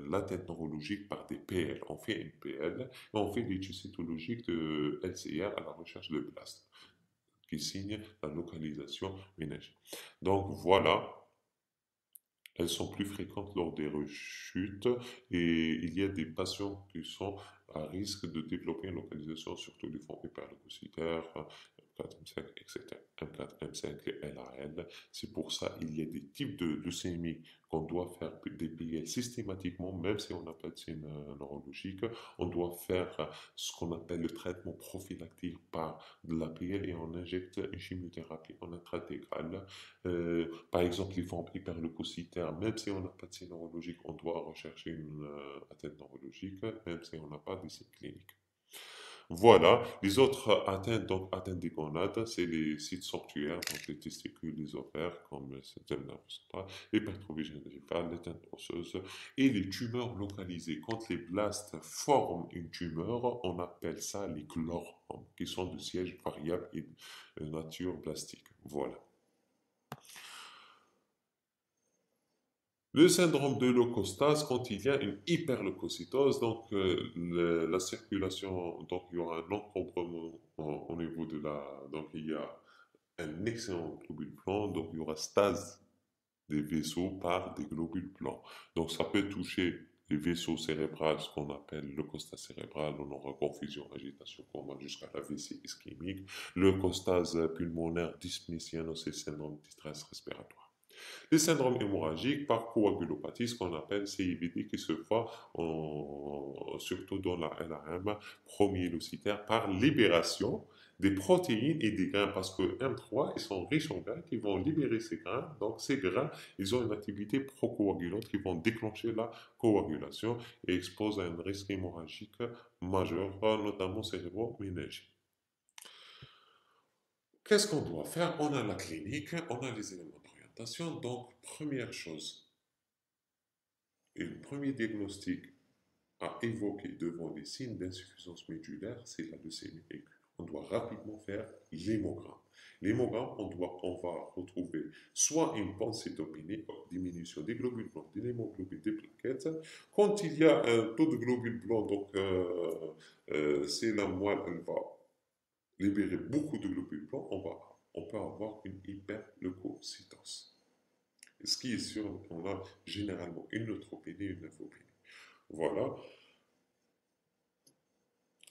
l'atteinte neurologique par des PL. On fait une PL et on fait l'étude cytologique de LCR à la recherche de blast qui signe la localisation ménagère. Donc voilà, elles sont plus fréquentes lors des rechutes et il y a des patients qui sont à risque de développer une localisation, surtout les fonds hyperleucocytaires, M4, M5, etc. M4, M5 et LAL. C'est pour ça qu'il y a des types de leucémie qu'on doit faire des PL systématiquement, même si on n'a pas de signe neurologique. On doit faire ce qu'on appelle le traitement prophylactique par de la PL et on injecte une chimiothérapie en intratégrale. Par exemple, les formes hyperleucocytaires, même si on n'a pas de signe neurologique, on doit rechercher une atteinte neurologique, même si on n'a pas de signe clinique. Voilà, les autres atteintes, donc atteintes des gonades, c'est les sites sanctuaires, donc les testicules, les ovaires, comme le système nerveux central, l'hypertrophie gingivale, l'éteinte osseuse, et les tumeurs localisées. Quand les blastes forment une tumeur, on appelle ça les chloromes, qui sont de siège variable et de nature plastique. Voilà. Le syndrome de leucostase, quand il y a une hyperleucocytose, donc la circulation, donc il y aura un encombrement au niveau de la, donc il y a un excellent globule blanc, donc il y aura stase des vaisseaux par des globules blancs. Donc ça peut toucher les vaisseaux cérébraux, ce qu'on appelle leucostase cérébrale, on aura confusion, agitation, coma jusqu'à l'AVC ischémique, leucostase pulmonaire, dyspnée c'est le syndrome de distress respiratoire. Les syndromes hémorragiques par coagulopathie, ce qu'on appelle CIVD, qui se voit surtout dans la LAM promyélocitaire par libération des protéines et des grains, parce que M3, ils sont riches en grains qui vont libérer ces grains. Donc, ces grains, ils ont une activité procoagulante qui vont déclencher la coagulation et exposent à un risque hémorragique majeur, notamment cérébro-méningé. Qu'est-ce qu'on doit faire? On a la clinique, on a les éléments d'orientation. Donc, première chose, et le premier diagnostic à évoquer devant les signes d'insuffisance médulaire, c'est la leucémie aiguë. On doit rapidement faire l'hémogramme. L'hémogramme, on va retrouver soit une pancytopénie, diminution des globules blancs, de l'hémoglobine, des plaquettes. Quand il y a un taux de globules blancs, donc c'est la moelle, elle va libérer beaucoup de globules blancs, on peut avoir une hyperleucocytose. Ce qui est sûr, on a généralement une neutropénie et une lymphopénie. Voilà,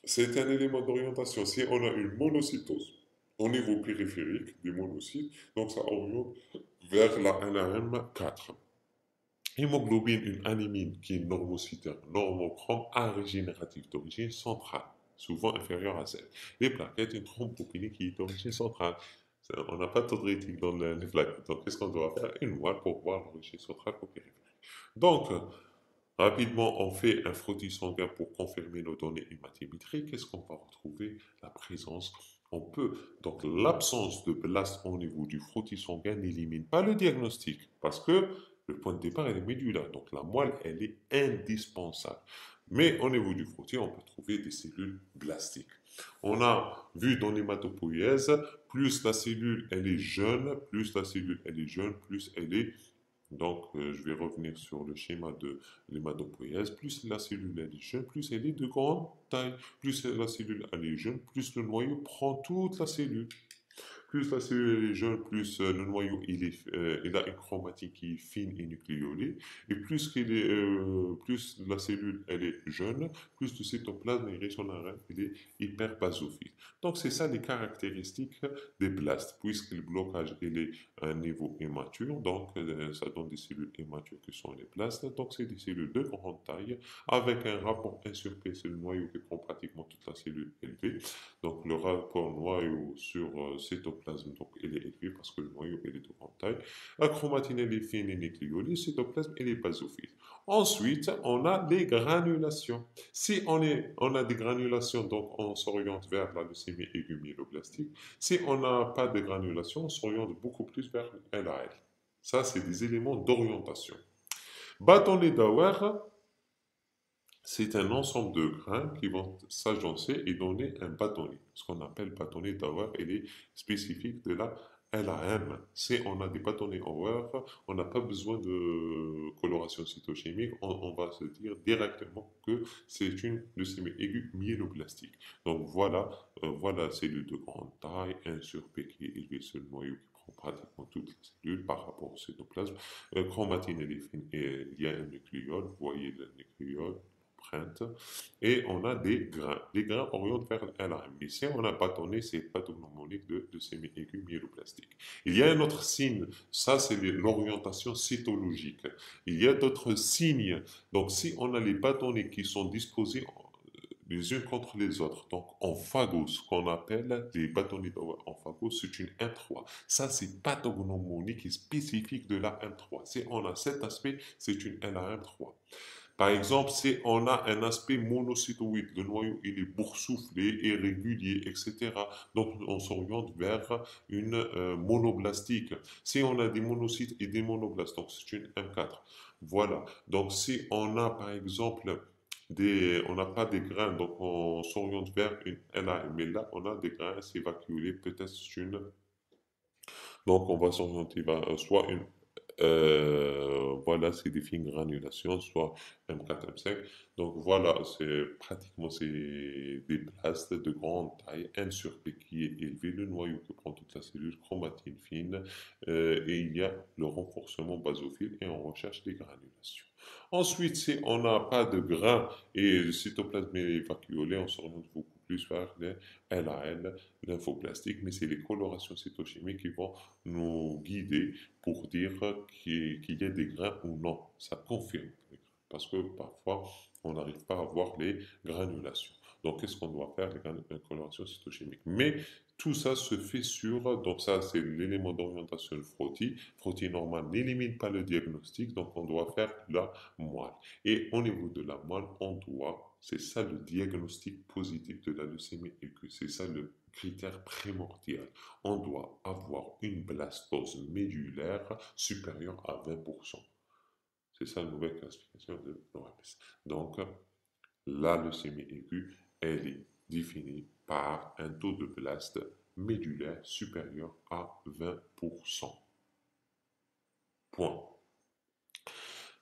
c'est un élément d'orientation. Si on a une monocytose au niveau périphérique des monocytes, donc ça oriente vers la NAM4. Hémoglobine, une anémie qui est normocytaire, normochrome, arégénérative d'origine centrale, souvent inférieure à 7. Les plaquettes, une thrombopénie qui est d'origine centrale. On n'a pas de taux de rétique dans les plaquettes. Donc, qu'est-ce qu'on doit faire? Une moelle pour voir l'origine centrale ou périphérique. Donc, rapidement, on fait un frottis sanguin pour confirmer nos données hématométriques. Qu'est-ce qu'on va retrouver? La présence. On peut, donc l'absence de blast au niveau du frottis sanguin n'élimine pas le diagnostic parce que le point de départ est médulaire. Donc la moelle, elle est indispensable. Mais au niveau du frottis, on peut trouver des cellules blastiques. On a vu dans l'hématopoïèse, plus la cellule elle est jeune, plus elle est donc, je vais revenir sur le schéma de l'hématopoïèse. Plus la cellule elle est jeune, plus elle est de grande taille. Plus la cellule elle est jeune, plus le noyau prend toute la cellule. Plus la cellule est jeune, plus le noyau il a une chromatine qui est fine et nucléolée. Et plus la cellule elle est jeune, plus le cytoplasme est riche en ARN, il est hyper basophile. Donc c'est ça les caractéristiques des blastes, puisque le blocage il est à un niveau immature, donc ça donne des cellules immatures qui sont les blastes. Donc c'est des cellules de grande taille avec un rapport 1 sur P, c'est le noyau qui prend pratiquement toute la cellule élevé. Donc le rapport noyau sur cytoplasme, donc il est élevé parce que le noyau il est de grande taille. La chromatine elle est fine et nucléolée, le cytoplasme il est basophile. Ensuite, on a les granulations. Si on a des granulations, donc on s'oriente vers la leucémie aiguë myéloblastique. Si on n'a pas de granulation, on s'oriente beaucoup plus vers LAL. Ça, c'est des éléments d'orientation. Bâtonnet d'Auer, c'est un ensemble de grains qui vont s'agencer et donner un bâtonnet. Ce qu'on appelle bâtonnet d'Auer, il est spécifique de la LAM. Si on a des bâtonnets Auer, on n'a pas besoin de coloration cytochimique, on va se dire directement que c'est une leucémie aiguë myéloblastique. Donc voilà, cellule de grande taille, 1 sur P qui est élevé sur le noyau qui prend pratiquement toutes les cellules par rapport au cytoplasme. Chromatine et il y a un nucléole, vous voyez le nucléole, et on a des grains. Les grains orientent vers LRM. Ici, on a bâtonné, c'est pathognomonique de sémi-aiguë myéloplastique. Il y a un autre signe, ça c'est l'orientation cytologique. Il y a d'autres signes. Donc, si on a les bâtonnets qui sont disposés les unes contre les autres, donc en phagos, ce qu'on appelle les bâtonnets en phagos, c'est une M3. Ça, c'est pathognomonique et spécifique de la M3. Si on a cet aspect, c'est une LAM3. Par exemple, si on a un aspect monocytoïde, le noyau il est boursouflé, irrégulier, etc. Donc on s'oriente vers une monoblastique. Si on a des monocytes et des monoblastes, donc c'est une M4. Voilà. Donc si on a par exemple on n'a pas des grains, donc on s'oriente vers une LA. Mais là, on a des grains, c'est vacuolé, peut-être une. Donc on va s'orienter vers soit une voilà, c'est des fines granulations, soit M4, M5. Donc voilà, c'est des blastes de grande taille, un sur P qui est élevé, le noyau qui prend toute la cellule, chromatine fine, et il y a le renforcement basophile et on recherche des granulations. Ensuite, si on n'a pas de grains et le cytoplasme est vacuolé, on s'oriente beaucoup plus vers les LAL, lymphoblastiques, mais c'est les colorations cytochimiques qui vont nous guider pour dire qu'il y a des grains ou non. Ça confirme les grains. Parce que parfois, on n'arrive pas à voir les granulations. Donc, qu'est-ce qu'on doit faire, les colorations cytochimiques? Mais tout ça se fait donc ça c'est l'élément d'orientation de frottis. Frottis normal n'élimine pas le diagnostic, donc on doit faire la moelle. Et au niveau de la moelle, c'est ça le diagnostic positif de la leucémie aiguë, c'est ça le critère primordial. On doit avoir une blastose médulaire supérieure à 20%. C'est ça la nouvelle classification de l'OMS. Donc, la leucémie aiguë, elle est définie par un taux de blast médulaire supérieur à 20%. Point.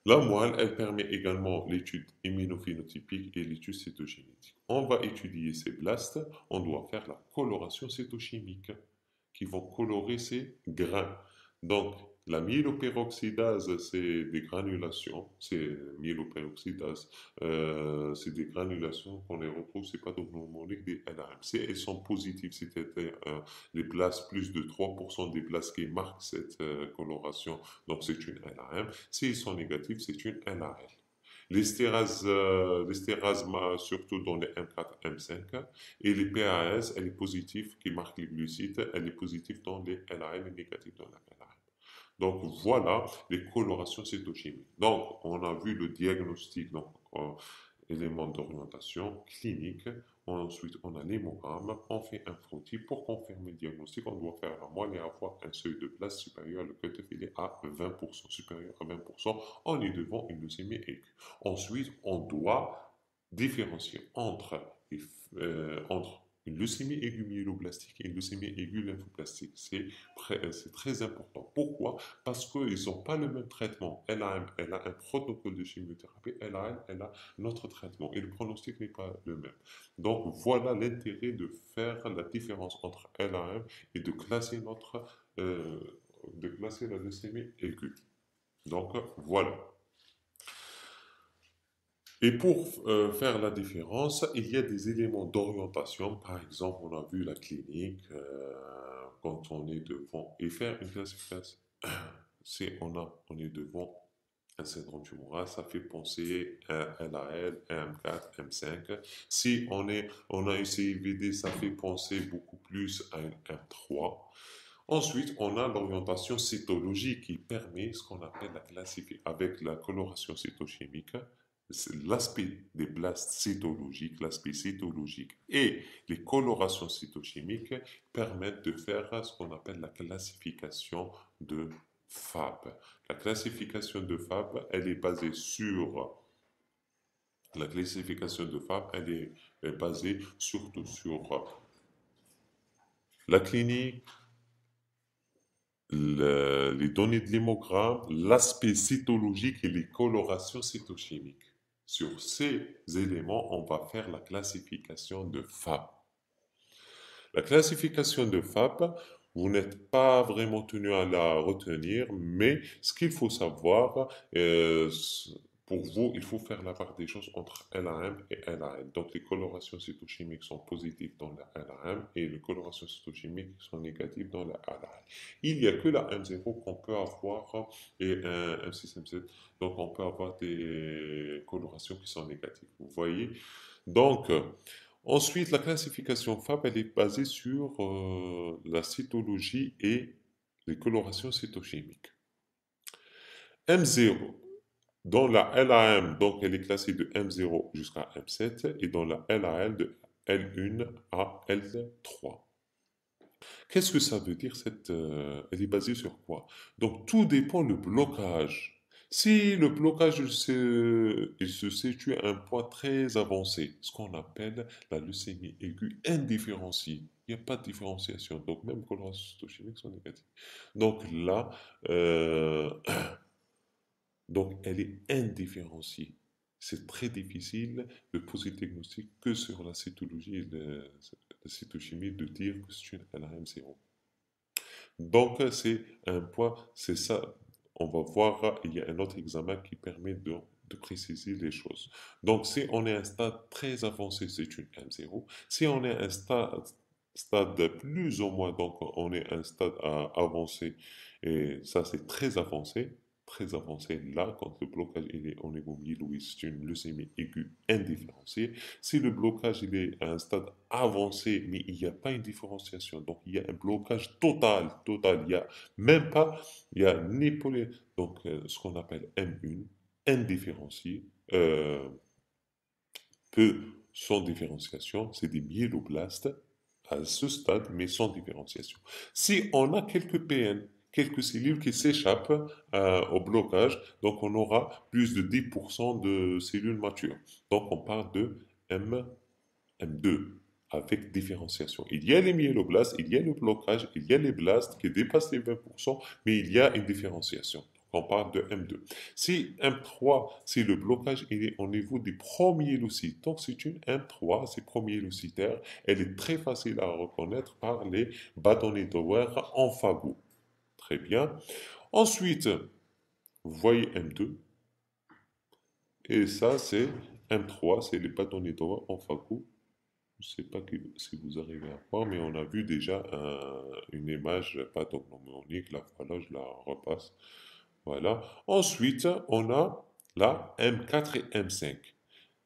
La moelle, elle permet également l'étude immunophénotypique et l'étude cytogénétique. On va étudier ces blastes, on doit faire la coloration cytochimique qui vont colorer ces grains. Donc, la myéloperoxydase, c'est des granulations, c'est des granulations qu'on les retrouve, c'est pas d'hormones des LRM. Si elles sont positives, c'est-à-dire les blastes, plus de 3% des blastes qui marquent cette coloration, donc c'est une LRM. S'ils sont négatifs, c'est une LRL. L'estérase, surtout dans les M4, M5, et les PAS, elle est positive, qui marque les glucides, elle est positive dans les LAM et négative dans la LAM. Donc voilà les colorations cytochimiques. Donc on a vu le diagnostic, donc éléments d'orientation clinique. Ensuite on a l'hémogramme, on fait un frottis pour confirmer le diagnostic. On doit faire la moelle et avoir un seuil de place supérieur, le cutoff il est à 20%, supérieur à 20%. On est devant une leucémie aiguë. Ensuite on doit différencier entre Une leucémie aiguë myéloblastique et une leucémie aiguë lymphoblastique. C'est très important. Pourquoi? Parce qu'ils n'ont pas le même traitement. Elle a un protocole de chimiothérapie, elle a notre traitement. Et le pronostic n'est pas le même. Donc voilà l'intérêt de faire la différence entre LAM et euh, de classer la leucémie aiguë. Donc voilà. Et pour faire la différence, il y a des éléments d'orientation. Par exemple, on a vu la clinique quand on est devant et faire une classification. Si on est devant un syndrome tumoral, ça fait penser à LAL, M4, M5. Si on a une CIVD, ça fait penser beaucoup plus à un M3. Ensuite, on a l'orientation cytologique qui permet ce qu'on appelle la classification avec la coloration cytochimique. L'aspect des blastes cytologiques, l'aspect cytologique et les colorations cytochimiques permettent de faire ce qu'on appelle la classification de FAB. La classification de FAB, elle est basée sur la classification de FAB, elle est basée surtout sur la clinique, les données de l'hémogramme, l'aspect cytologique et les colorations cytochimiques. Sur ces éléments, on va faire la classification de FAB. La classification de FAB, vous n'êtes pas vraiment tenu à la retenir, mais ce qu'il faut savoir, pour vous, il faut faire la part des choses entre LAM et LAL. Donc, les colorations cytochimiques sont positives dans la LAM et les colorations cytochimiques sont négatives dans la LAL. Il n'y a que la M0 qu'on peut avoir et un M6, M7. Donc, on peut avoir des colorations qui sont négatives. Vous voyez? Donc, ensuite, la classification FAB, elle est basée sur la cytologie et les colorations cytochimiques. M0, dans la LAM, donc elle est classée de M0 jusqu'à M7 et dans la LAL de L1 à L3. Qu'est-ce que ça veut dire elle est basée sur quoi? Donc tout dépend du blocage. Si le blocage il se situe à un point très avancé, ce qu'on appelle la leucémie aiguë indifférenciée, il n'y a pas de différenciation. Donc même coloration cytochimique sont négatives. Donc là, euh, donc elle est indifférenciée. C'est très difficile de poser le diagnostic que sur la cytologie et la cytochimie de dire que c'est une LRM0. Donc, c'est un point, c'est ça. On va voir, il y a un autre examen qui permet de préciser les choses. Donc, si on est à un stade très avancé, c'est une M0. Si on est à un stade plus ou moins, donc on est à un stade avancé, et ça c'est très avancé là, quand le blocage il est au niveau myéloïde, c'est une leucémie aiguë indifférenciée. Si le blocage il est à un stade avancé, mais il n'y a pas une différenciation, donc il y a un blocage total, il n'y a même pas, il y a ni donc ce qu'on appelle M1, indifférencié, peu sans différenciation, c'est des myéloblastes à ce stade, mais sans différenciation. Si on a quelques PN, quelques cellules qui s'échappent au blocage, donc on aura plus de 10% de cellules matures. Donc on parle de M2 avec différenciation. Il y a les myéloblastes, il y a le blocage, il y a les blastes qui dépassent les 20%, mais il y a une différenciation. On parle de M2. Si M3, si le blocage il est au niveau des premiers leucocytes, donc c'est une M3, c'est premier leucocytaire, elle est très facile à reconnaître par les bâtonnets d'Auer en phago. Très bien. Ensuite, vous voyez M2, et ça c'est M3, c'est les bâtonnets d'Auer en phago. Je ne sais pas si vous arrivez à voir, mais on a vu déjà une image pathognomonique. Là, voilà, je la repasse. Voilà. Ensuite, on a la M4 et M5.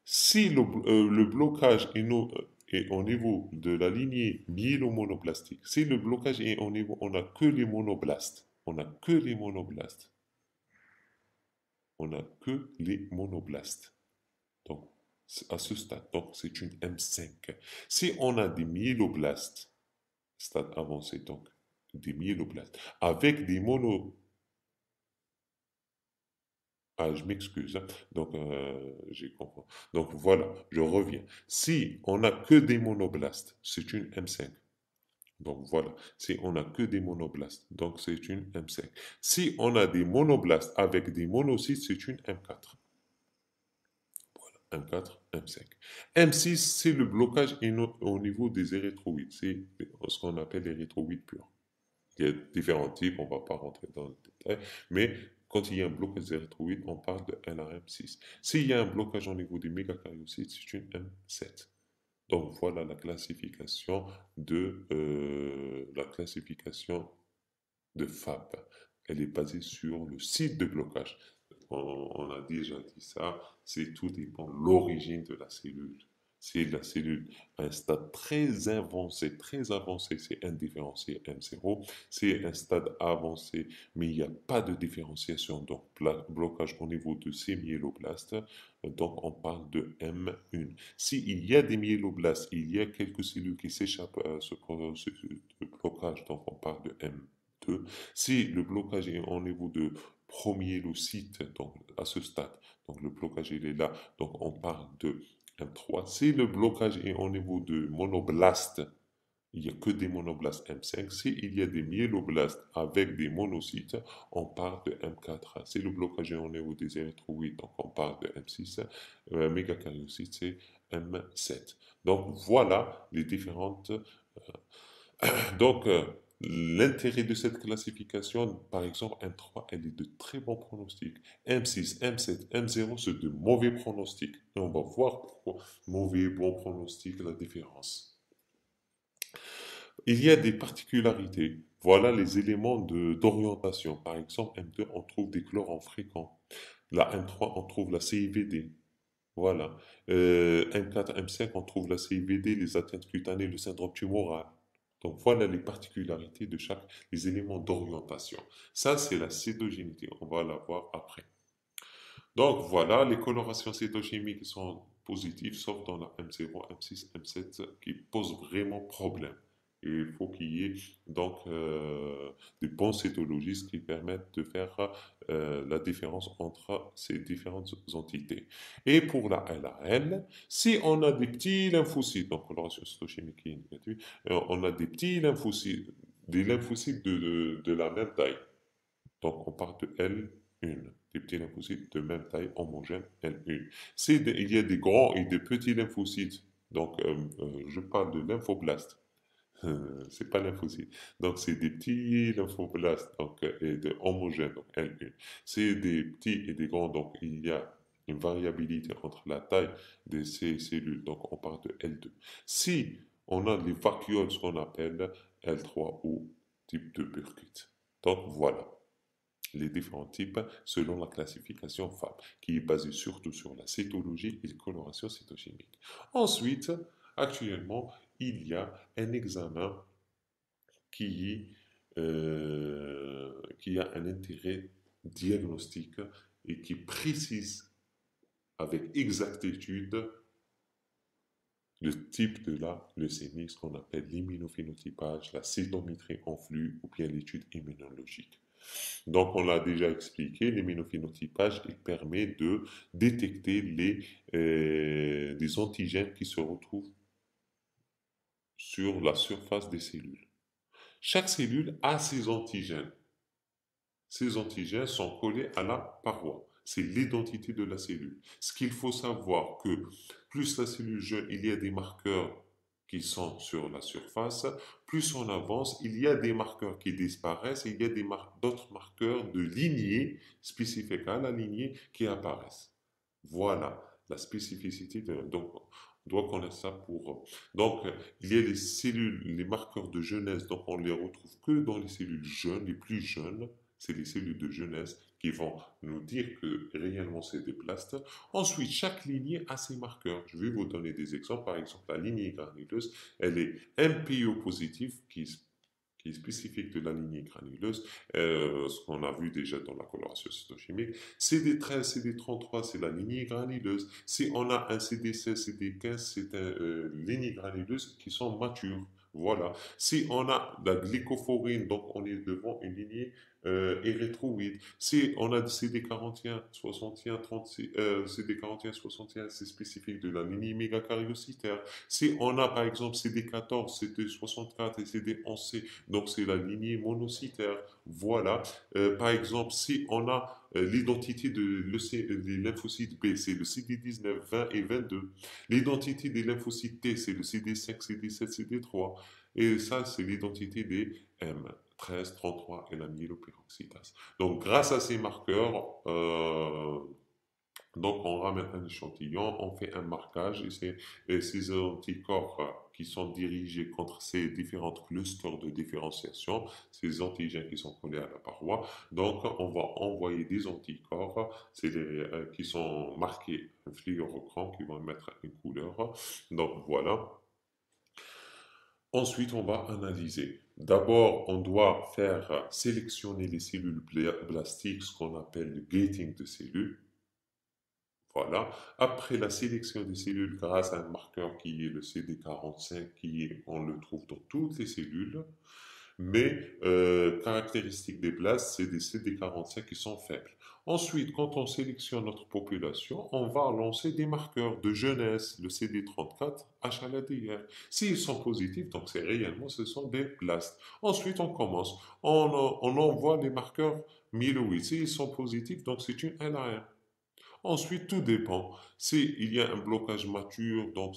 Si le blocage est au niveau de la lignée myélomonoblastique, si le blocage est au niveau, on n'a que les monoblastes. On n'a que les monoblastes. On n'a que les monoblastes. Donc, à ce stade, donc c'est une M5. Si on a des myéloblastes, stade avancé, donc des myéloblastes, avec des Ah, je m'excuse, hein. Donc, j'ai compris. Donc, voilà, je reviens. Si on n'a que des monoblastes, c'est une M5. Donc, voilà. Si on n'a que des monoblastes, donc c'est une M5. Si on a des monoblastes avec des monocytes, c'est une M4. M4, M5. M6, c'est le blocage au niveau des érythroïdes. C'est ce qu'on appelle l'érythroïde pur. Il y a différents types, on ne va pas rentrer dans le détail, mais quand il y a un blocage des érythroïdes, on parle de LRM6. S'il y a un blocage au niveau des mégakaryocytes, c'est une M7. Donc voilà la classification de FAB. Elle est basée sur le site de blocage. On a déjà dit ça, c'est tout dépend de l'origine de la cellule. Si la cellule à un stade très avancé, c'est indifférencié M0. C'est un stade avancé, mais il n'y a pas de différenciation, donc blocage au niveau de ces myéloblastes, donc on parle de M1. S'il y a des myéloblastes, il y a quelques cellules qui s'échappent à ce blocage, donc on parle de M2. Si le blocage est au niveau de premier locyte, donc à ce stade, donc le blocage il est là, donc on parle de M3. Si le blocage est au niveau de monoblastes, il n'y a que des monoblastes M5. S'il y a des myéloblastes avec des monocytes, on parle de M4. Si le blocage est au niveau des érythroïdes, donc on parle de M6. Mégakaryocytes, c'est M7. Donc voilà les différentes donc, l'intérêt de cette classification, par exemple, M3, elle est de très bons pronostics. M6, M7, M0, c'est de mauvais pronostics. Et on va voir pourquoi mauvais, bon pronostic, la différence. Il y a des particularités. Voilà les éléments d'orientation. Par exemple, M2, on trouve des chlorants fréquents. La M3, on trouve la CIVD. Voilà. M4, M5, on trouve la CIVD, les atteintes cutanées, le syndrome tumoral. Donc voilà les particularités de chaque les éléments d'orientation. Ça, c'est la cytogénétique. On va la voir après. Donc voilà, les colorations cytochimiques sont positives, sauf dans la M0, M6, M7, qui posent vraiment problème. Et il faut qu'il y ait donc des bons cytologistes qui permettent de faire la différence entre ces différentes entités. Et pour la LAL, si on a des petits lymphocytes, donc coloration cytochimique qui est négative, on a des petits lymphocytes, des lymphocytes de la même taille. Donc, on parle de L1, des petits lymphocytes de même taille homogène L1. Il y a des grands et des petits lymphocytes. Donc, je parle de lymphoblastes. C'est pas lymphocytes. Donc, c'est des petits lymphoblastes donc, et de homogènes, donc L1. C'est des petits et des grands, donc il y a une variabilité entre la taille de ces cellules. Donc, on parle de L2. Si on a les vacuoles, ce qu'on appelle L3 ou type de Burkitt. Donc, voilà les différents types selon la classification FAB, qui est basée surtout sur la cytologie et la coloration cytochimique. Ensuite, actuellement, il y a un examen qui, qui a un intérêt diagnostique et qui précise avec exactitude le type de la leucémie, ce qu'on appelle l'immunophénotypage, la cytométrie en flux ou bien l'étude immunologique. Donc, on l'a déjà expliqué, l'immunophénotypage, il permet de détecter des antigènes qui se retrouvent sur la surface des cellules. Chaque cellule a ses antigènes. Ces antigènes sont collés à la paroi. C'est l'identité de la cellule. Ce qu'il faut savoir que plus la cellule jeune, il y a des marqueurs qui sont sur la surface, plus on avance, il y a des marqueurs qui disparaissent, et il y a d'autres marqueurs de lignée spécifiques à la lignée qui apparaissent. Voilà la spécificité donc on doit connaître ça pour. Donc, il y a les cellules, les marqueurs de jeunesse, donc on les retrouve que dans les cellules jeunes, les plus jeunes, c'est les cellules de jeunesse qui vont nous dire que réellement c'est des plastes. Ensuite, chaque lignée a ses marqueurs. Je vais vous donner des exemples. Par exemple, la lignée granuleuse, elle est MPO positive, qui est spécifique de la lignée granuleuse, ce qu'on a vu déjà dans la coloration cytochimique. CD13, CD33, c'est la lignée granuleuse. Si on a un CD16, CD15, c'est une lignée granuleuse qui sont matures. Voilà. Si on a la glycophorine, donc on est devant une lignée érythroïde. Si on a CD41, 61, 36, CD41, 61, c'est spécifique de la lignée mégacariocytaire. Si on a par exemple CD14, CD64 et CD11C, donc c'est la lignée monocytaire. Voilà. Par exemple, si on a l'identité des lymphocytes B, c'est le CD19, 20 et 22. L'identité des lymphocytes T, c'est le CD5, CD7, CD3. Et ça, c'est l'identité des M, 13, 33 et la myéloperoxydase. Donc, grâce à ces marqueurs, donc on ramène un échantillon, on fait un marquage et ces anticorps qui sont dirigés contre ces différents clusters de différenciation, ces antigènes qui sont collés à la paroi. Donc, on va envoyer des anticorps qui sont marqués un fluorochrome qui vont mettre une couleur. Donc, voilà. Ensuite, on va analyser. D'abord, on doit faire sélectionner les cellules blastiques, ce qu'on appelle le gating de cellules. Voilà. Après la sélection des cellules grâce à un marqueur qui est le CD45, on le trouve dans toutes les cellules, mais caractéristique des blastes, c'est des CD45 qui sont faibles. Ensuite, quand on sélectionne notre population, on va lancer des marqueurs de jeunesse, le CD34, HLA-DR. S'ils sont positifs, donc c'est réellement, ce sont des blastes. Ensuite, on commence. On envoie les marqueurs myéloïdes. S'ils sont positifs, donc c'est une LAM. Ensuite, tout dépend. S'il y a un blocage mature, donc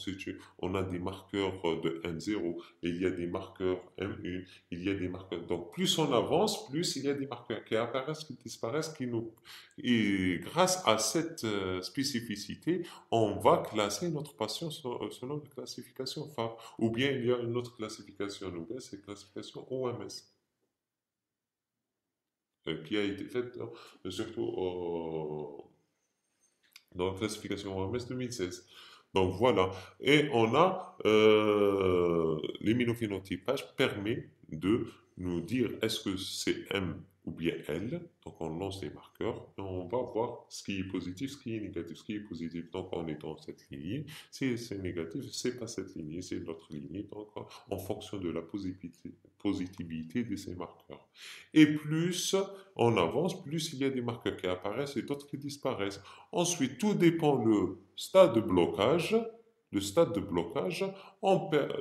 on a des marqueurs de M0, et il y a des marqueurs M1, il y a des marqueurs. Donc, plus on avance, plus il y a des marqueurs qui apparaissent, qui disparaissent, et grâce à cette spécificité, on va classer notre patient selon la classification FAB. Ou bien il y a une autre classification nouvelle, c'est la classification OMS, qui a été faite surtout dans la classification OMS 2016. Donc voilà. Et on a l'immunophénotypage permet de nous dire est-ce que c'est M ou bien L. Donc on lance les marqueurs et on va voir ce qui est positif, ce qui est négatif. Ce qui est positif, donc on est dans cette lignée. Si c'est négatif, c'est pas cette lignée, c'est l'autre lignée. Donc en fonction de la positivité de ces marqueurs. Et plus on avance, plus il y a des marqueurs qui apparaissent et d'autres qui disparaissent. Ensuite, tout dépend le stade de blocage. Le stade de blocage,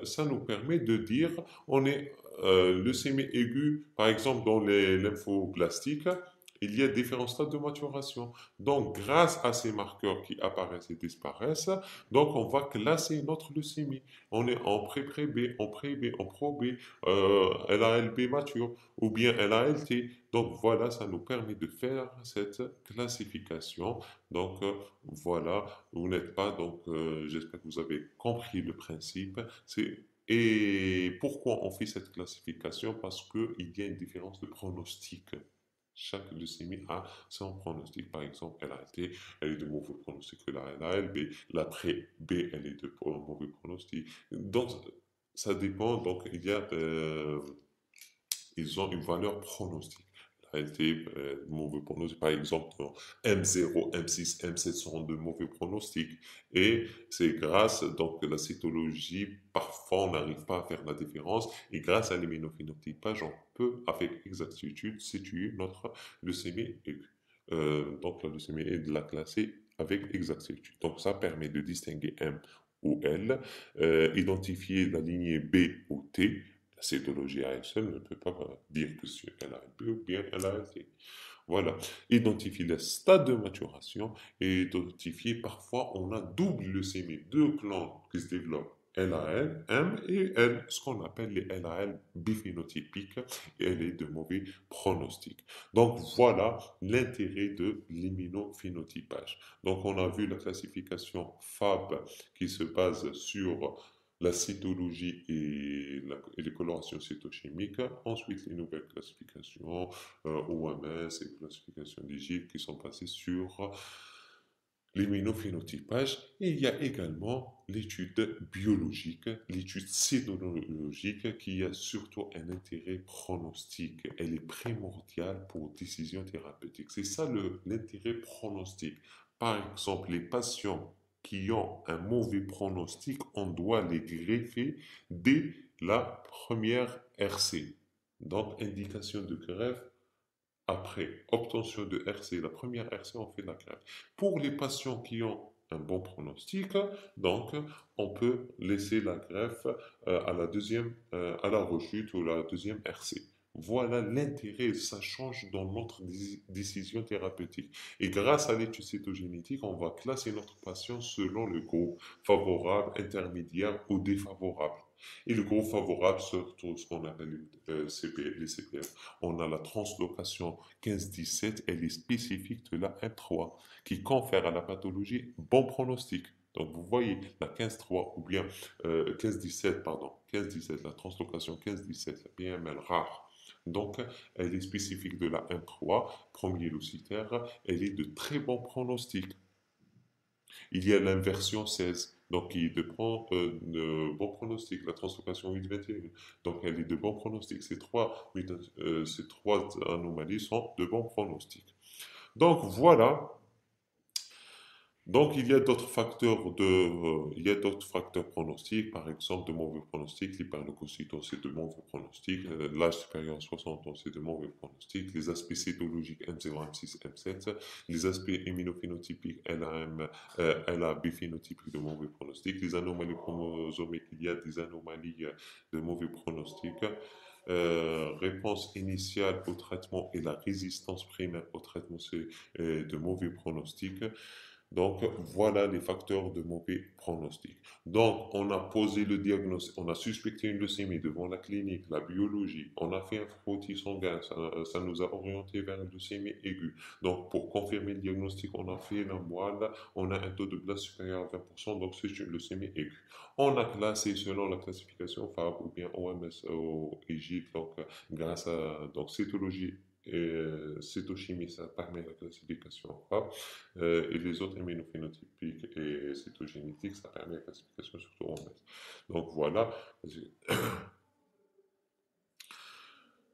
ça nous permet de dire on est leucémie aiguë, par exemple dans les lymphoblastiques, il y a différents stades de maturation. Donc, grâce à ces marqueurs qui apparaissent et disparaissent, donc on va classer notre leucémie. On est en pré-B, en pré-B, en pro-B, LALB mature ou bien LALT. Donc voilà, ça nous permet de faire cette classification. Donc voilà, vous n'êtes pas, donc j'espère que vous avez compris le principe. Et pourquoi on fait cette classification? Parce qu'il y a une différence de pronostic. Chaque leucémie a son pronostic. Par exemple, LALT, elle est de mauvais pronostic que la LALB. La pré-B, elle est de mauvais pronostic. Donc, ça dépend. Donc, ils ont une valeur pronostique. A été mauvais pronostic. Par exemple, M0, M6, M7 sont de mauvais pronostics. Et c'est grâce donc à la cytologie, parfois on n'arrive pas à faire la différence. Et grâce à l'immunophénotypage, on peut avec exactitude situer notre leucémie aiguë. Donc la leucémie est de la classer avec exactitude. Donc ça permet de distinguer M ou L, identifier la lignée B ou T. La cytologie à elle seule ne peut pas dire que c'est LALB ou bien LALT. Voilà. Identifier le stade de maturation et identifier parfois on a double leucémie, deux clans qui se développent. LAL, M et L, ce qu'on appelle les LAL biphénotypiques, et elle est de mauvais pronostic. Donc voilà l'intérêt de l'immunophénotypage. Donc on a vu la classification FAB qui se base sur la cytologie et les colorations cytochimiques. Ensuite, les nouvelles classifications OMS et classifications digit qui sont basées sur l'immunophénotypage. Et il y a également l'étude biologique, l'étude cytologique qui a surtout un intérêt pronostique. Elle est primordiale pour décision thérapeutique. C'est ça l'intérêt pronostique. Par exemple, les patients qui ont un mauvais pronostic, on doit les greffer dès la première RC. Donc, indication de greffe après obtention de RC, la première RC, on fait la greffe. Pour les patients qui ont un bon pronostic, donc on peut laisser la greffe à la deuxième, à la rechute ou la deuxième RC. Voilà l'intérêt, ça change dans notre décision thérapeutique. Et grâce à l'étude cytogénétique, on va classer notre patient selon le groupe favorable, intermédiaire ou défavorable. Et le groupe favorable, surtout ce qu'on appelle les CPF, on a la translocation 15-17, elle est spécifique de la M3, qui confère à la pathologie bon pronostic. Donc vous voyez, la 15-3 ou bien 15-17, pardon, 15-17, la translocation 15-17, la PML rare. Donc, elle est spécifique de la M3, premier leucitaire, elle est de très bon pronostic. Il y a l'inversion 16, donc qui est de bon pronostic, la translocation 8-21. Donc elle est de bon pronostic. Ces trois anomalies sont de bon pronostic. Donc voilà, donc, il y a d'autres facteurs pronostiques, par exemple de mauvais pronostics. L'hyperleucocytose, c'est de mauvais pronostics. L'âge supérieur à 60 ans, c'est de mauvais pronostics. Les aspects cytologiques M0, M6, M7. Les aspects immunophénotypiques LAM, LAB phénotypiques de mauvais pronostics. Les anomalies chromosomiques, il y a des anomalies de mauvais pronostics. Réponse initiale au traitement et la résistance primaire au traitement, c'est de mauvais pronostics. Donc, voilà les facteurs de mauvais pronostic. Donc, on a posé le diagnostic, on a suspecté une leucémie devant la clinique, la biologie, on a fait un frottis sanguin, ça nous a orienté vers une leucémie aiguë. Donc, pour confirmer le diagnostic, on a fait la moelle, on a un taux de blast supérieur à 20%, donc c'est une leucémie aiguë. On a classé selon la classification FAB ou bien OMS ou EGID, donc grâce à donc, cytologie et cytochimie, ça permet la classification FAB. Et les autres immunophénotypiques et cytogénétiques, ça permet la classification surtout en masse. Donc voilà.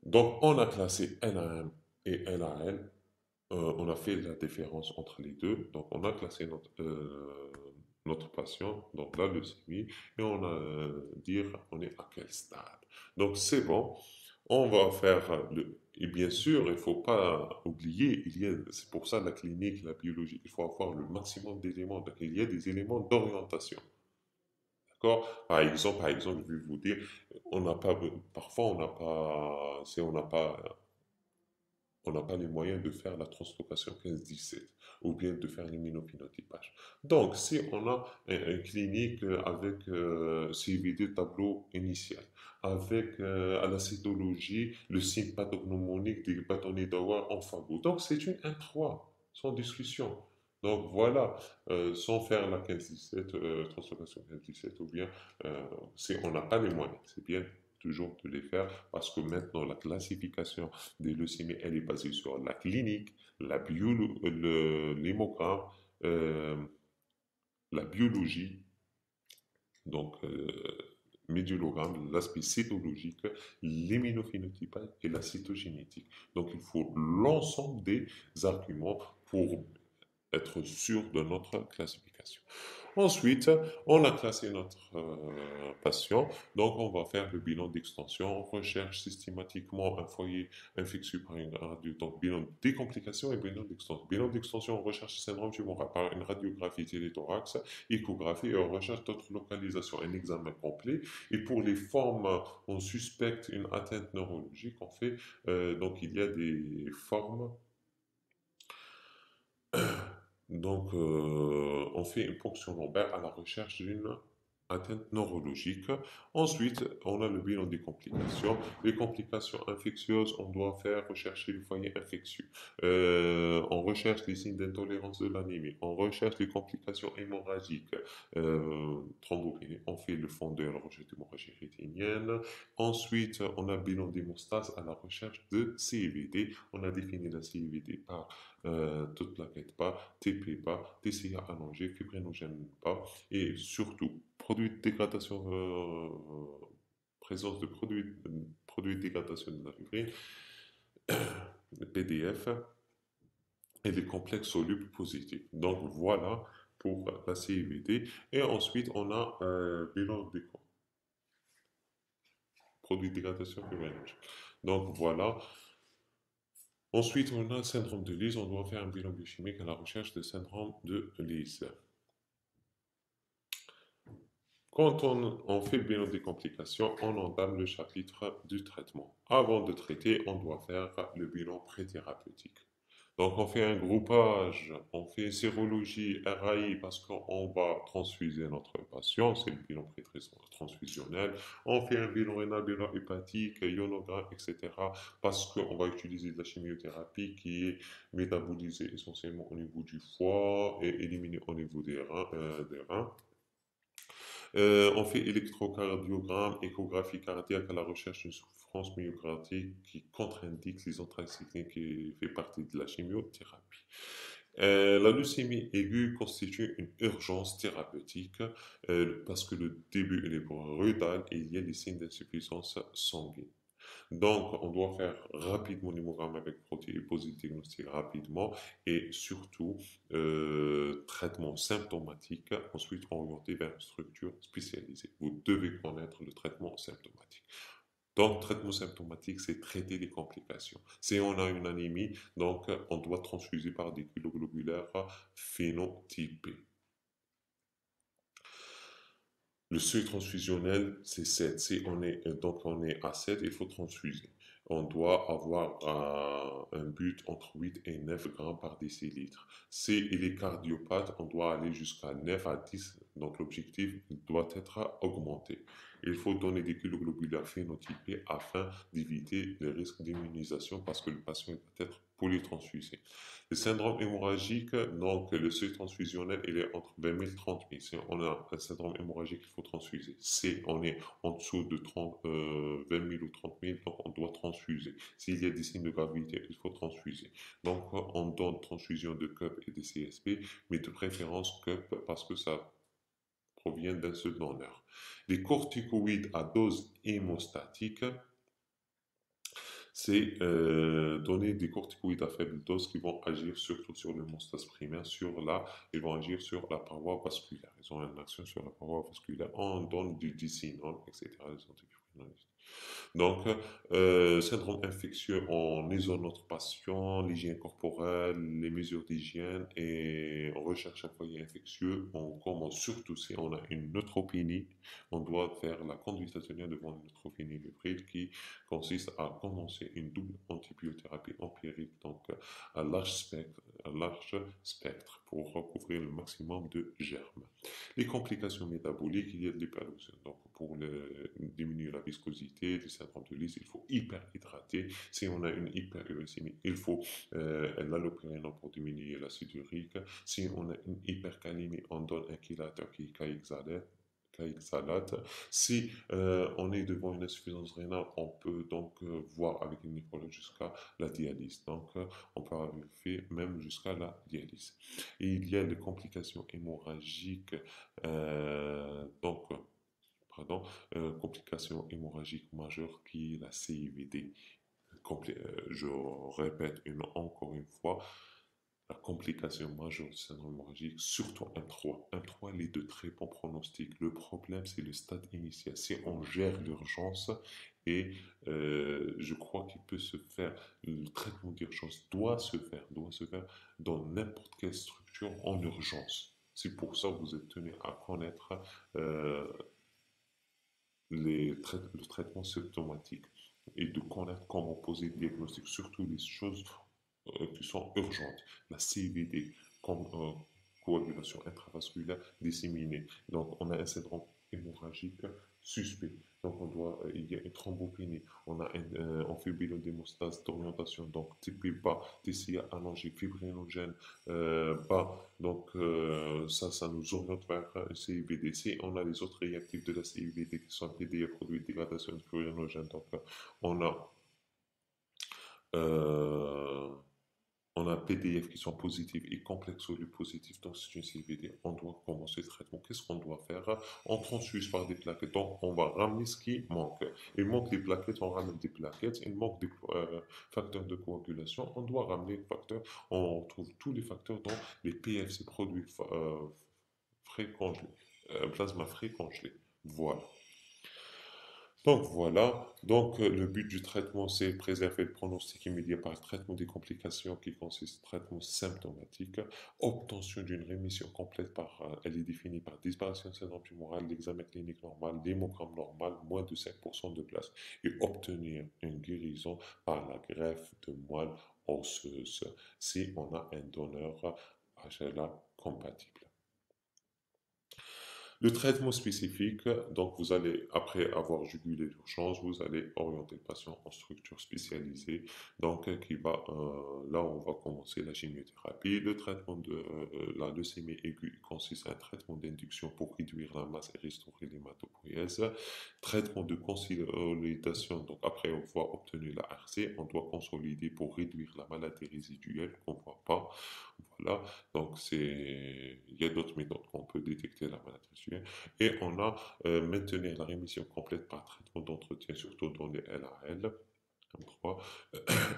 Donc on a classé LAM et LAL. On a fait la différence entre les deux. Donc on a classé notre patient, donc la leucémie, et on a dire on est à quel stade. Donc c'est bon. On va faire le. Et bien sûr, il ne faut pas oublier, c'est pour ça la clinique, la biologie, il faut avoir le maximum d'éléments. Donc, il y a des éléments d'orientation. D'accord? Par exemple, je vais vous dire, on n'a pas, parfois on n'a pas, si on n'a pas les moyens de faire la translocation 15-17 ou bien de faire l'immunophénotypage. Donc, si on a une clinique avec CVD tableau initial, avec à la cytologie le signe pathognomonique des bâtonnets d'Auer en fagot. Donc, c'est une M3, sans discussion. Donc voilà, sans faire la 15-17, translocation 15-17, ou bien si on n'a pas les moyens, c'est bien toujours de les faire parce que maintenant la classification des leucémies, elle est basée sur la clinique, l'hémogramme, euh, la biologie, donc médulogramme, l'aspect cytologique, l'immunophénotypage et la cytogénétique. Donc il faut l'ensemble des arguments pour être sûr de notre classification. Ensuite, on a classé notre patient, donc on va faire le bilan d'extension. On recherche systématiquement un foyer infectieux par une radio, donc bilan des complications et bilan d'extension. Bilan d'extension, on recherche syndrome tumoral par une radiographie téléthorax, échographie et on recherche d'autres localisations, un examen complet. Et pour les formes, on suspecte une atteinte neurologique. On fait, donc il y a des formes. Donc, on fait une ponction lombaire à la recherche d'une atteinte neurologique. Ensuite, on a le bilan des complications. Les complications infectieuses, on doit faire rechercher le foyer infectieux. On recherche les signes d'intolérance de l'anémie. On recherche les complications hémorragiques, thrombopénie. On fait le fond de la recherche d'hémorragie rétinienne. Ensuite, on a bilan d'hémostase à la recherche de CVD. On a défini la CVD par toute plaquette bas, TP bas, TCA allongé, fibrinogène bas et surtout produits de dégradation, présence de produits de dégradation de la fibrine, le PDF et les complexes solubles positifs. Donc voilà pour la CIVD. Et ensuite on a bilan des produit de dégradation fibrinogen. Donc voilà. Ensuite, on a le syndrome de Lise. On doit faire un bilan biochimique à la recherche du syndrome de Lise. Quand on fait le bilan des complications, on entame le chapitre du traitement. Avant de traiter, on doit faire le bilan préthérapeutique. Donc, on fait un groupage, on fait sérologie, RAI, parce qu'on va transfuser notre patient, c'est le bilan transfusionnel. On fait un bilan rénal, bilan hépatique, ionogramme, etc. Parce qu'on va utiliser de la chimiothérapie qui est métabolisée essentiellement au niveau du foie et éliminée au niveau des reins. On fait électrocardiogramme, échographie cardiaque à la recherche d'une souffrance myocardique qui contre-indique les anthracyclines qui fait partie de la chimiothérapie. La leucémie aiguë constitue une urgence thérapeutique parce que le début est brutal et il y a des signes d'insuffisance sanguine. Donc, on doit faire rapidement l'hémogramme avec protéiposite diagnostic rapidement et surtout traitement symptomatique, ensuite orienté vers une structure spécialisée. Vous devez connaître le traitement symptomatique. Donc, traitement symptomatique, c'est traiter les complications. Si on a une anémie, donc on doit transfuser par des globulaires phénotypés. Le seuil transfusionnel, c'est 7. Si on est à 7, il faut transfuser. On doit avoir un but entre 8 et 9 grammes par décilitre. Si il est cardiopathe, on doit aller jusqu'à 9 à 10. Donc l'objectif doit être augmenté. Il faut donner des globulaires phénotypés afin d'éviter les risques d'immunisation parce que le patient doit être polytransfusé. Le syndrome hémorragique, donc le seuil transfusionnel, il est entre 20 000 et 30 000. Si on a un syndrome hémorragique, il faut transfuser. Si on est en dessous de 20 000 ou 30 000, donc on doit transfuser. S'il y a des signes de gravité, il faut transfuser. Donc on donne transfusion de CUP et de CSP, mais de préférence CUP parce que ça provient d'un seul donneur. Les corticoïdes à dose hémostatique, c'est donner des corticoïdes à faible dose qui vont agir surtout sur l'hémostase primaire, ils vont agir sur la paroi vasculaire. Ils ont une action sur la paroi vasculaire. On donne du dicinol, etc. Les antifibrillaires. Donc, syndrome infectieux, on isole notre patient, l'hygiène corporelle, les mesures d'hygiène et on recherche un foyer infectieux. On commence surtout si on a une neutropénie, on doit faire la conduite à tenir devant une neutropénie fébrile qui consiste à commencer une double antibiothérapie empirique, donc à large spectre pour recouvrir le maximum de germes. Les complications métaboliques, il y a de l'hyperlosion. Donc, pour diminuer la viscosité du syndrome de Lise, il faut hyperhydrater. Si on a une hyperuricémie, il faut l'allopérinon pour diminuer l'acide urique. Si on a une hypercalémie, on donne un chélateur qui est caïxalate. Si on est devant une insuffisance rénale, on peut donc voir avec une néphrologue jusqu'à la dialyse. Donc, on peut arriver même jusqu'à la dialyse. Et il y a des complications hémorragiques, donc, pardon, complications hémorragiques majeures qui est la CIVD. Je répète encore une fois, la complication majeure du syndrome hémorragique, surtout M3. M3, il est de très bon pronostic. Le problème, c'est le stade initial. Si on gère l'urgence, et je crois qu'il peut se faire, le traitement d'urgence doit se faire dans n'importe quelle structure en urgence. C'est pour ça que vous êtes tenu à connaître euh, le traitement symptomatique et de connaître comment poser le diagnostic, surtout les choses qui sont urgentes. La CVD, comme coagulation intravasculaire disséminée. Donc, on a un syndrome hémorragique suspect. Donc, il y a une thrombopénie. On fait bilan d'hémostase d'orientation. Donc, TP bas, TCA allongé, fibrinogène bas. Donc, ça nous oriente vers CIVD. Si on a les autres réactifs de la CIVD qui sont PDA, produits de dégradation de fibrinogène. Donc, on a euh, on a PDF qui sont positifs et complexo-lu positifs, donc c'est une CVD. On doit commencer le traitement. Qu'est-ce qu'on doit faire? On transfuse par des plaquettes, donc on va ramener ce qui manque. Il manque des plaquettes, on ramène des plaquettes. Il manque des facteurs de coagulation, on doit ramener des facteurs. On trouve tous les facteurs dans les PFC, produits frais congelés, plasma frais congelé. Voilà. Donc voilà, donc le but du traitement, c'est préserver le pronostic immédiat par le traitement des complications qui consiste en traitement symptomatique, obtention d'une rémission complète elle est définie par disparition de syndrome tumoral, l'examen clinique normal, l'hémogramme normal, moins de 5% de place, et obtenir une guérison par la greffe de moelle osseuse si on a un donneur HLA compatible. Le traitement spécifique, donc vous allez, après avoir jugulé l'urgence, vous allez orienter le patient en structure spécialisée. Donc, là, on va commencer la chimiothérapie. Le traitement de la leucémie aiguë consiste à un traitement d'induction pour réduire la masse et restaurer l'hématopoïèse. Traitement de consolidation, donc après avoir obtenu la RC, on doit consolider pour réduire la maladie résiduelle qu'on ne voit pas. Voilà, donc il y a d'autres méthodes qu'on peut détecter la maladie résiduelle. Et on a maintenir la rémission complète par traitement d'entretien, surtout dans les LAL. 3.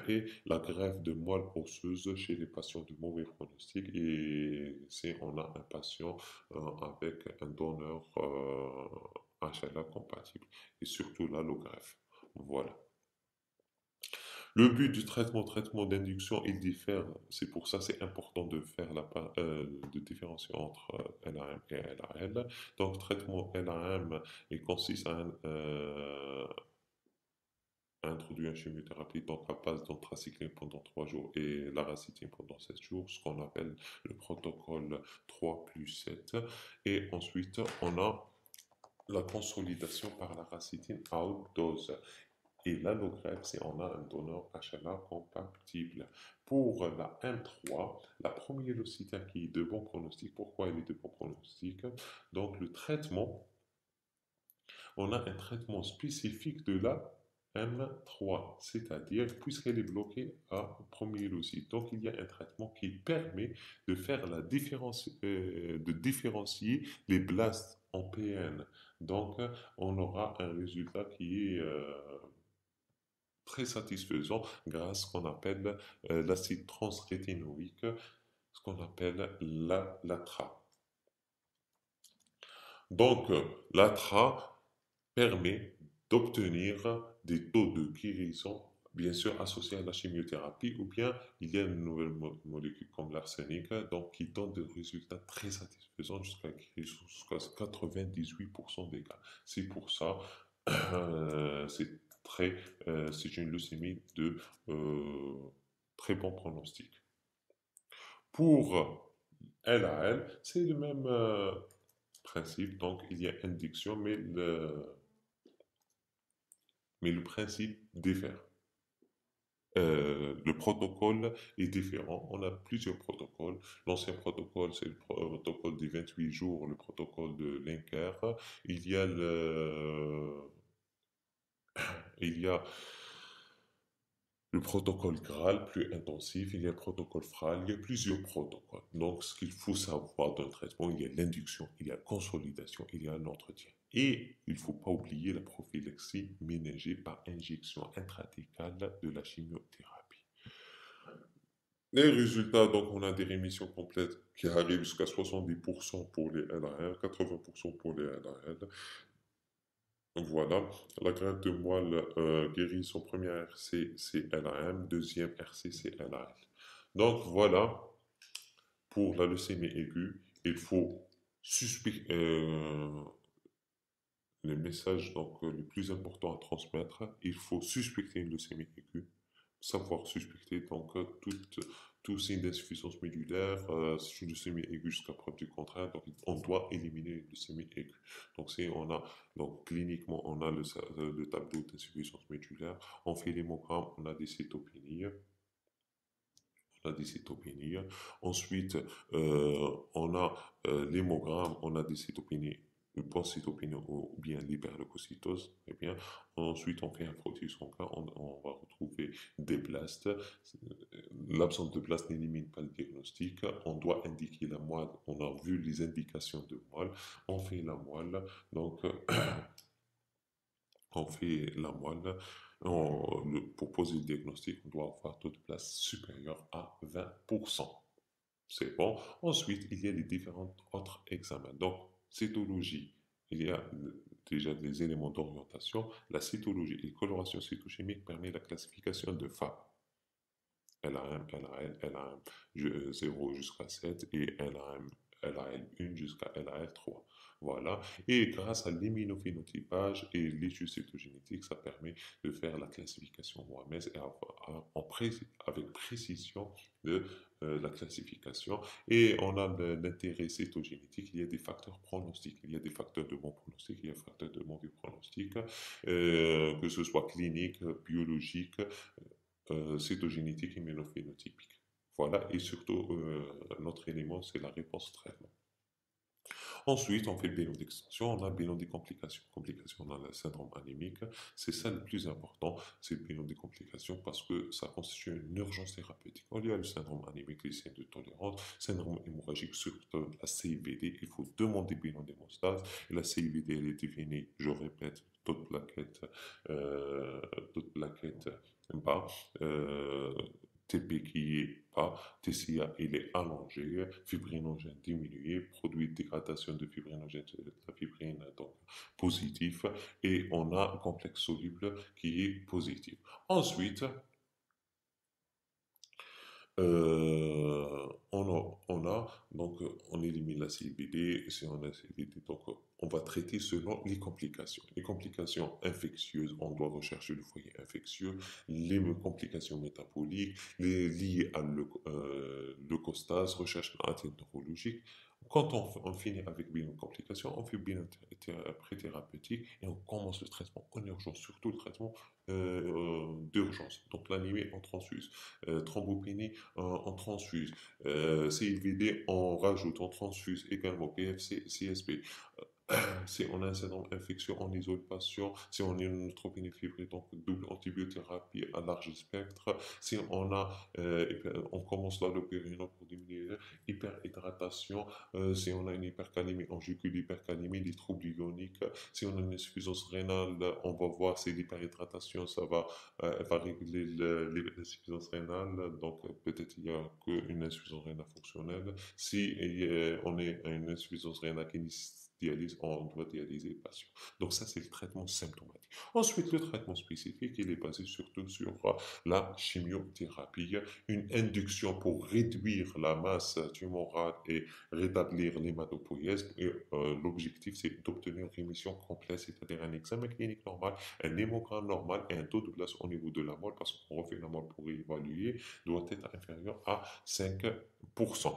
Et la greffe de moelle osseuse chez les patients de mauvais pronostic. Et si on a un patient avec un donneur HLA compatible. Et surtout l'allogreffe. Voilà. Le but du traitement d'induction, il diffère. C'est pour ça c'est important de faire de différencier entre LAM et LAL. Donc, traitement LAM, il consiste à introduire une chimiothérapie donc à base d'anthracycline pendant 3 jours et l'aracitine pendant 7 jours, ce qu'on appelle le protocole 3+7. Et ensuite, on a la consolidation par l'aracitine à haute dose. Et l'allogreffe, c'est on a un donneur HLA compatible. Pour la M3, la promyélocitaire qui est de bon pronostic. Pourquoi elle est de bon pronostic? Donc le traitement, on a un traitement spécifique de la M3, c'est-à-dire puisqu'elle est bloquée à promyélocyte. Donc il y a un traitement qui permet de faire de différencier les blastes en PN. Donc on aura un résultat qui est très satisfaisant grâce à ce qu'on appelle l'acide transrétinoïque, ce qu'on appelle l'ATRA. Donc, l'ATRA permet d'obtenir des taux de guérison, bien sûr associés à la chimiothérapie, ou bien il y a une nouvelle molécule comme l'arsenic, donc qui donne des résultats très satisfaisants jusqu'à 98% des cas. C'est pour ça, c'est c'est une leucémie de euh, très bon pronostic. Pour LAL, c'est le même principe, donc il y a induction, mais le principe diffère. Le protocole est différent. On a plusieurs protocoles. L'ancien protocole, c'est le protocole des 28 jours, le protocole de Lenker. Il y a il y a le protocole GRAL plus intensif, il y a le protocole FRAL, il y a plusieurs protocoles. Donc, ce qu'il faut savoir d'un traitement, il y a l'induction, il y a la consolidation, il y a l'entretien. Et il ne faut pas oublier la prophylaxie ménagée par injection intrathécale de la chimiothérapie. Les résultats, donc on a des rémissions complètes qui arrivent jusqu'à 70% pour les LAL, 80% pour les LAL. Voilà, la greffe de moelle guérit son premier RC, c'est LAM, deuxième RC, c'est LAL. Donc voilà, pour la leucémie aiguë, il faut suspecter les messages donc, les plus importants à transmettre. Il faut suspecter une leucémie aiguë, savoir suspecter donc tout signe d'insuffisance médulaire, c'est une leucémie aiguë jusqu'à preuve du contraire, donc on doit éliminer une leucémie aiguë. Donc si on a, donc cliniquement, on a le tableau d'insuffisance médulaire, on fait l'hémogramme, on a des cytopénies. Ensuite, on a l'hémogramme, on a des cytopénies, une pancytopénie ou bien l'hyperleucocytose. Eh bien, ensuite, on fait un frottis sanguin, on va retrouver des blastes. L'absence de blastes n'élimine pas le diagnostic. On doit indiquer la moelle. On a vu les indications de moelle. On fait la moelle. Donc, on fait la moelle. Pour poser le diagnostic, on doit avoir taux de place supérieur à 20%. C'est bon. Ensuite, il y a les différents autres examens. Donc, cytologie, il y a déjà des éléments d'orientation. La cytologie et coloration cytochimique permet la classification de FAB. LAM, LAL, LAM 0 jusqu'à 7 et LAM, LAL1 jusqu'à LAL3. Voilà. Et grâce à l'immunophénotypage et l'étude cytogénétique, ça permet de faire la classification OMS et avec précision de la classification. Et on a l'intérêt cytogénétique. Il y a des facteurs pronostiques. Il y a des facteurs de bon pronostic, il y a des facteurs de mauvais pronostic, que ce soit clinique, biologique, cytogénétique, immunophénotypique. Voilà, et surtout, notre élément, c'est la réponse au traitement. Ensuite, on fait le bilan d'extension, on a le bilan des complications. Complications, on a le syndrome anémique. C'est ça le plus important, c'est le bilan des complications parce que ça constitue une urgence thérapeutique. Il y a le syndrome anémique, les signes de tolérance, syndrome hémorragique, surtout la CIVD. Il faut demander le bilan d'hémostase. Et la CIVD, elle est définie, je répète, euh, toute plaquette bas. Euh, TP qui est bas, TCA il est allongé, fibrinogène diminué, produit de dégradation de fibrinogène, la fibrine donc positif, et on a un complexe soluble qui est positif. Ensuite, donc, on élimine la CBD, et si on a CBD, donc, on va traiter selon les complications. Les complications infectieuses, on doit rechercher le foyer infectieux, les complications métaboliques, les liées à leucostase, recherche neurologique. Quand on finit avec bien complications, on fait bien pré-thérapeutique et on commence le traitement en urgence, surtout le traitement d'urgence. Donc l'anémie en transfuse, thrombopénie en transfuse, CIVD on rajoute en transfuse également PFC, CSP. Si on a un syndrome infectieux, on isole le patient. Si on a une neutropénie fibrée, donc double antibiothérapie à large spectre. Si on a, on commence là le périnom pour diminuer l'hyperhydratation. Si on a une hypercalémie, on jugule l'hypercalémie, les troubles ioniques. Si on a une insuffisance rénale, on va voir si l'hyperhydratation, ça va, elle va réguler l'insuffisance rénale. Donc peut-être il n'y a qu'une insuffisance rénale fonctionnelle. Si on est à une insuffisance rénale qui dialyse, on doit dialyser le patient. Donc ça, c'est le traitement symptomatique. Ensuite, le traitement spécifique, il est basé surtout sur la chimiothérapie, une induction pour réduire la masse tumorale et rétablir l'hématopoïèse. Et l'objectif, c'est d'obtenir une rémission complète, c'est-à-dire un examen clinique normal, un hémogramme normal et un taux de glace au niveau de la moelle, parce qu'on refait la moelle pour évaluer, doit être inférieur à 5%.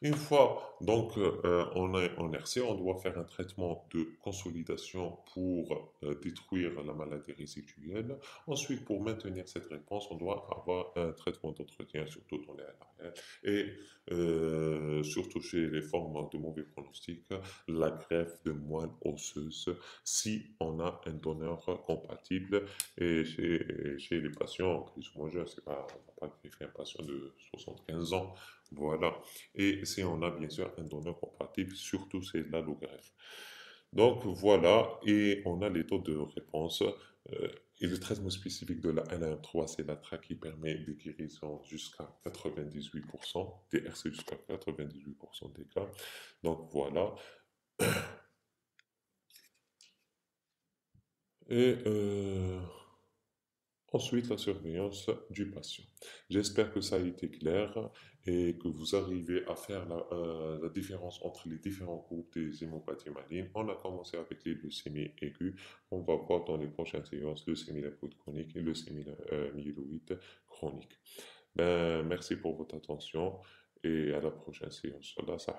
Une fois donc on est en RC, on doit faire un traitement de consolidation pour détruire la maladie résiduelle. Ensuite, pour maintenir cette réponse, on doit avoir un traitement d'entretien, surtout dans les LRL. Et surtout chez les formes de mauvais pronostic, la greffe de moelle osseuse si on a un donneur compatible. Et chez les patients plus ou moins jeunes, c'est pas, on va pas greffer un patient de 75 ans. Voilà. Et si on a bien sûr un donneur compatible, surtout c'est l'allogreffe. Donc voilà, et on a les taux de réponse. Et le traitement spécifique de la LM3, c'est la traque qui permet des guérisons jusqu'à 98%, des RC jusqu'à 98% des cas. Donc voilà. Et ensuite, la surveillance du patient. J'espère que ça a été clair et que vous arrivez à faire la différence entre les différents groupes des hémopathies malignes. On a commencé avec les leucémies aiguës. On va voir dans les prochaines séances leucémie lymphoïde chronique et leucémie myéloïde chronique. Ben, merci pour votre attention et à la prochaine séance. Allah, ça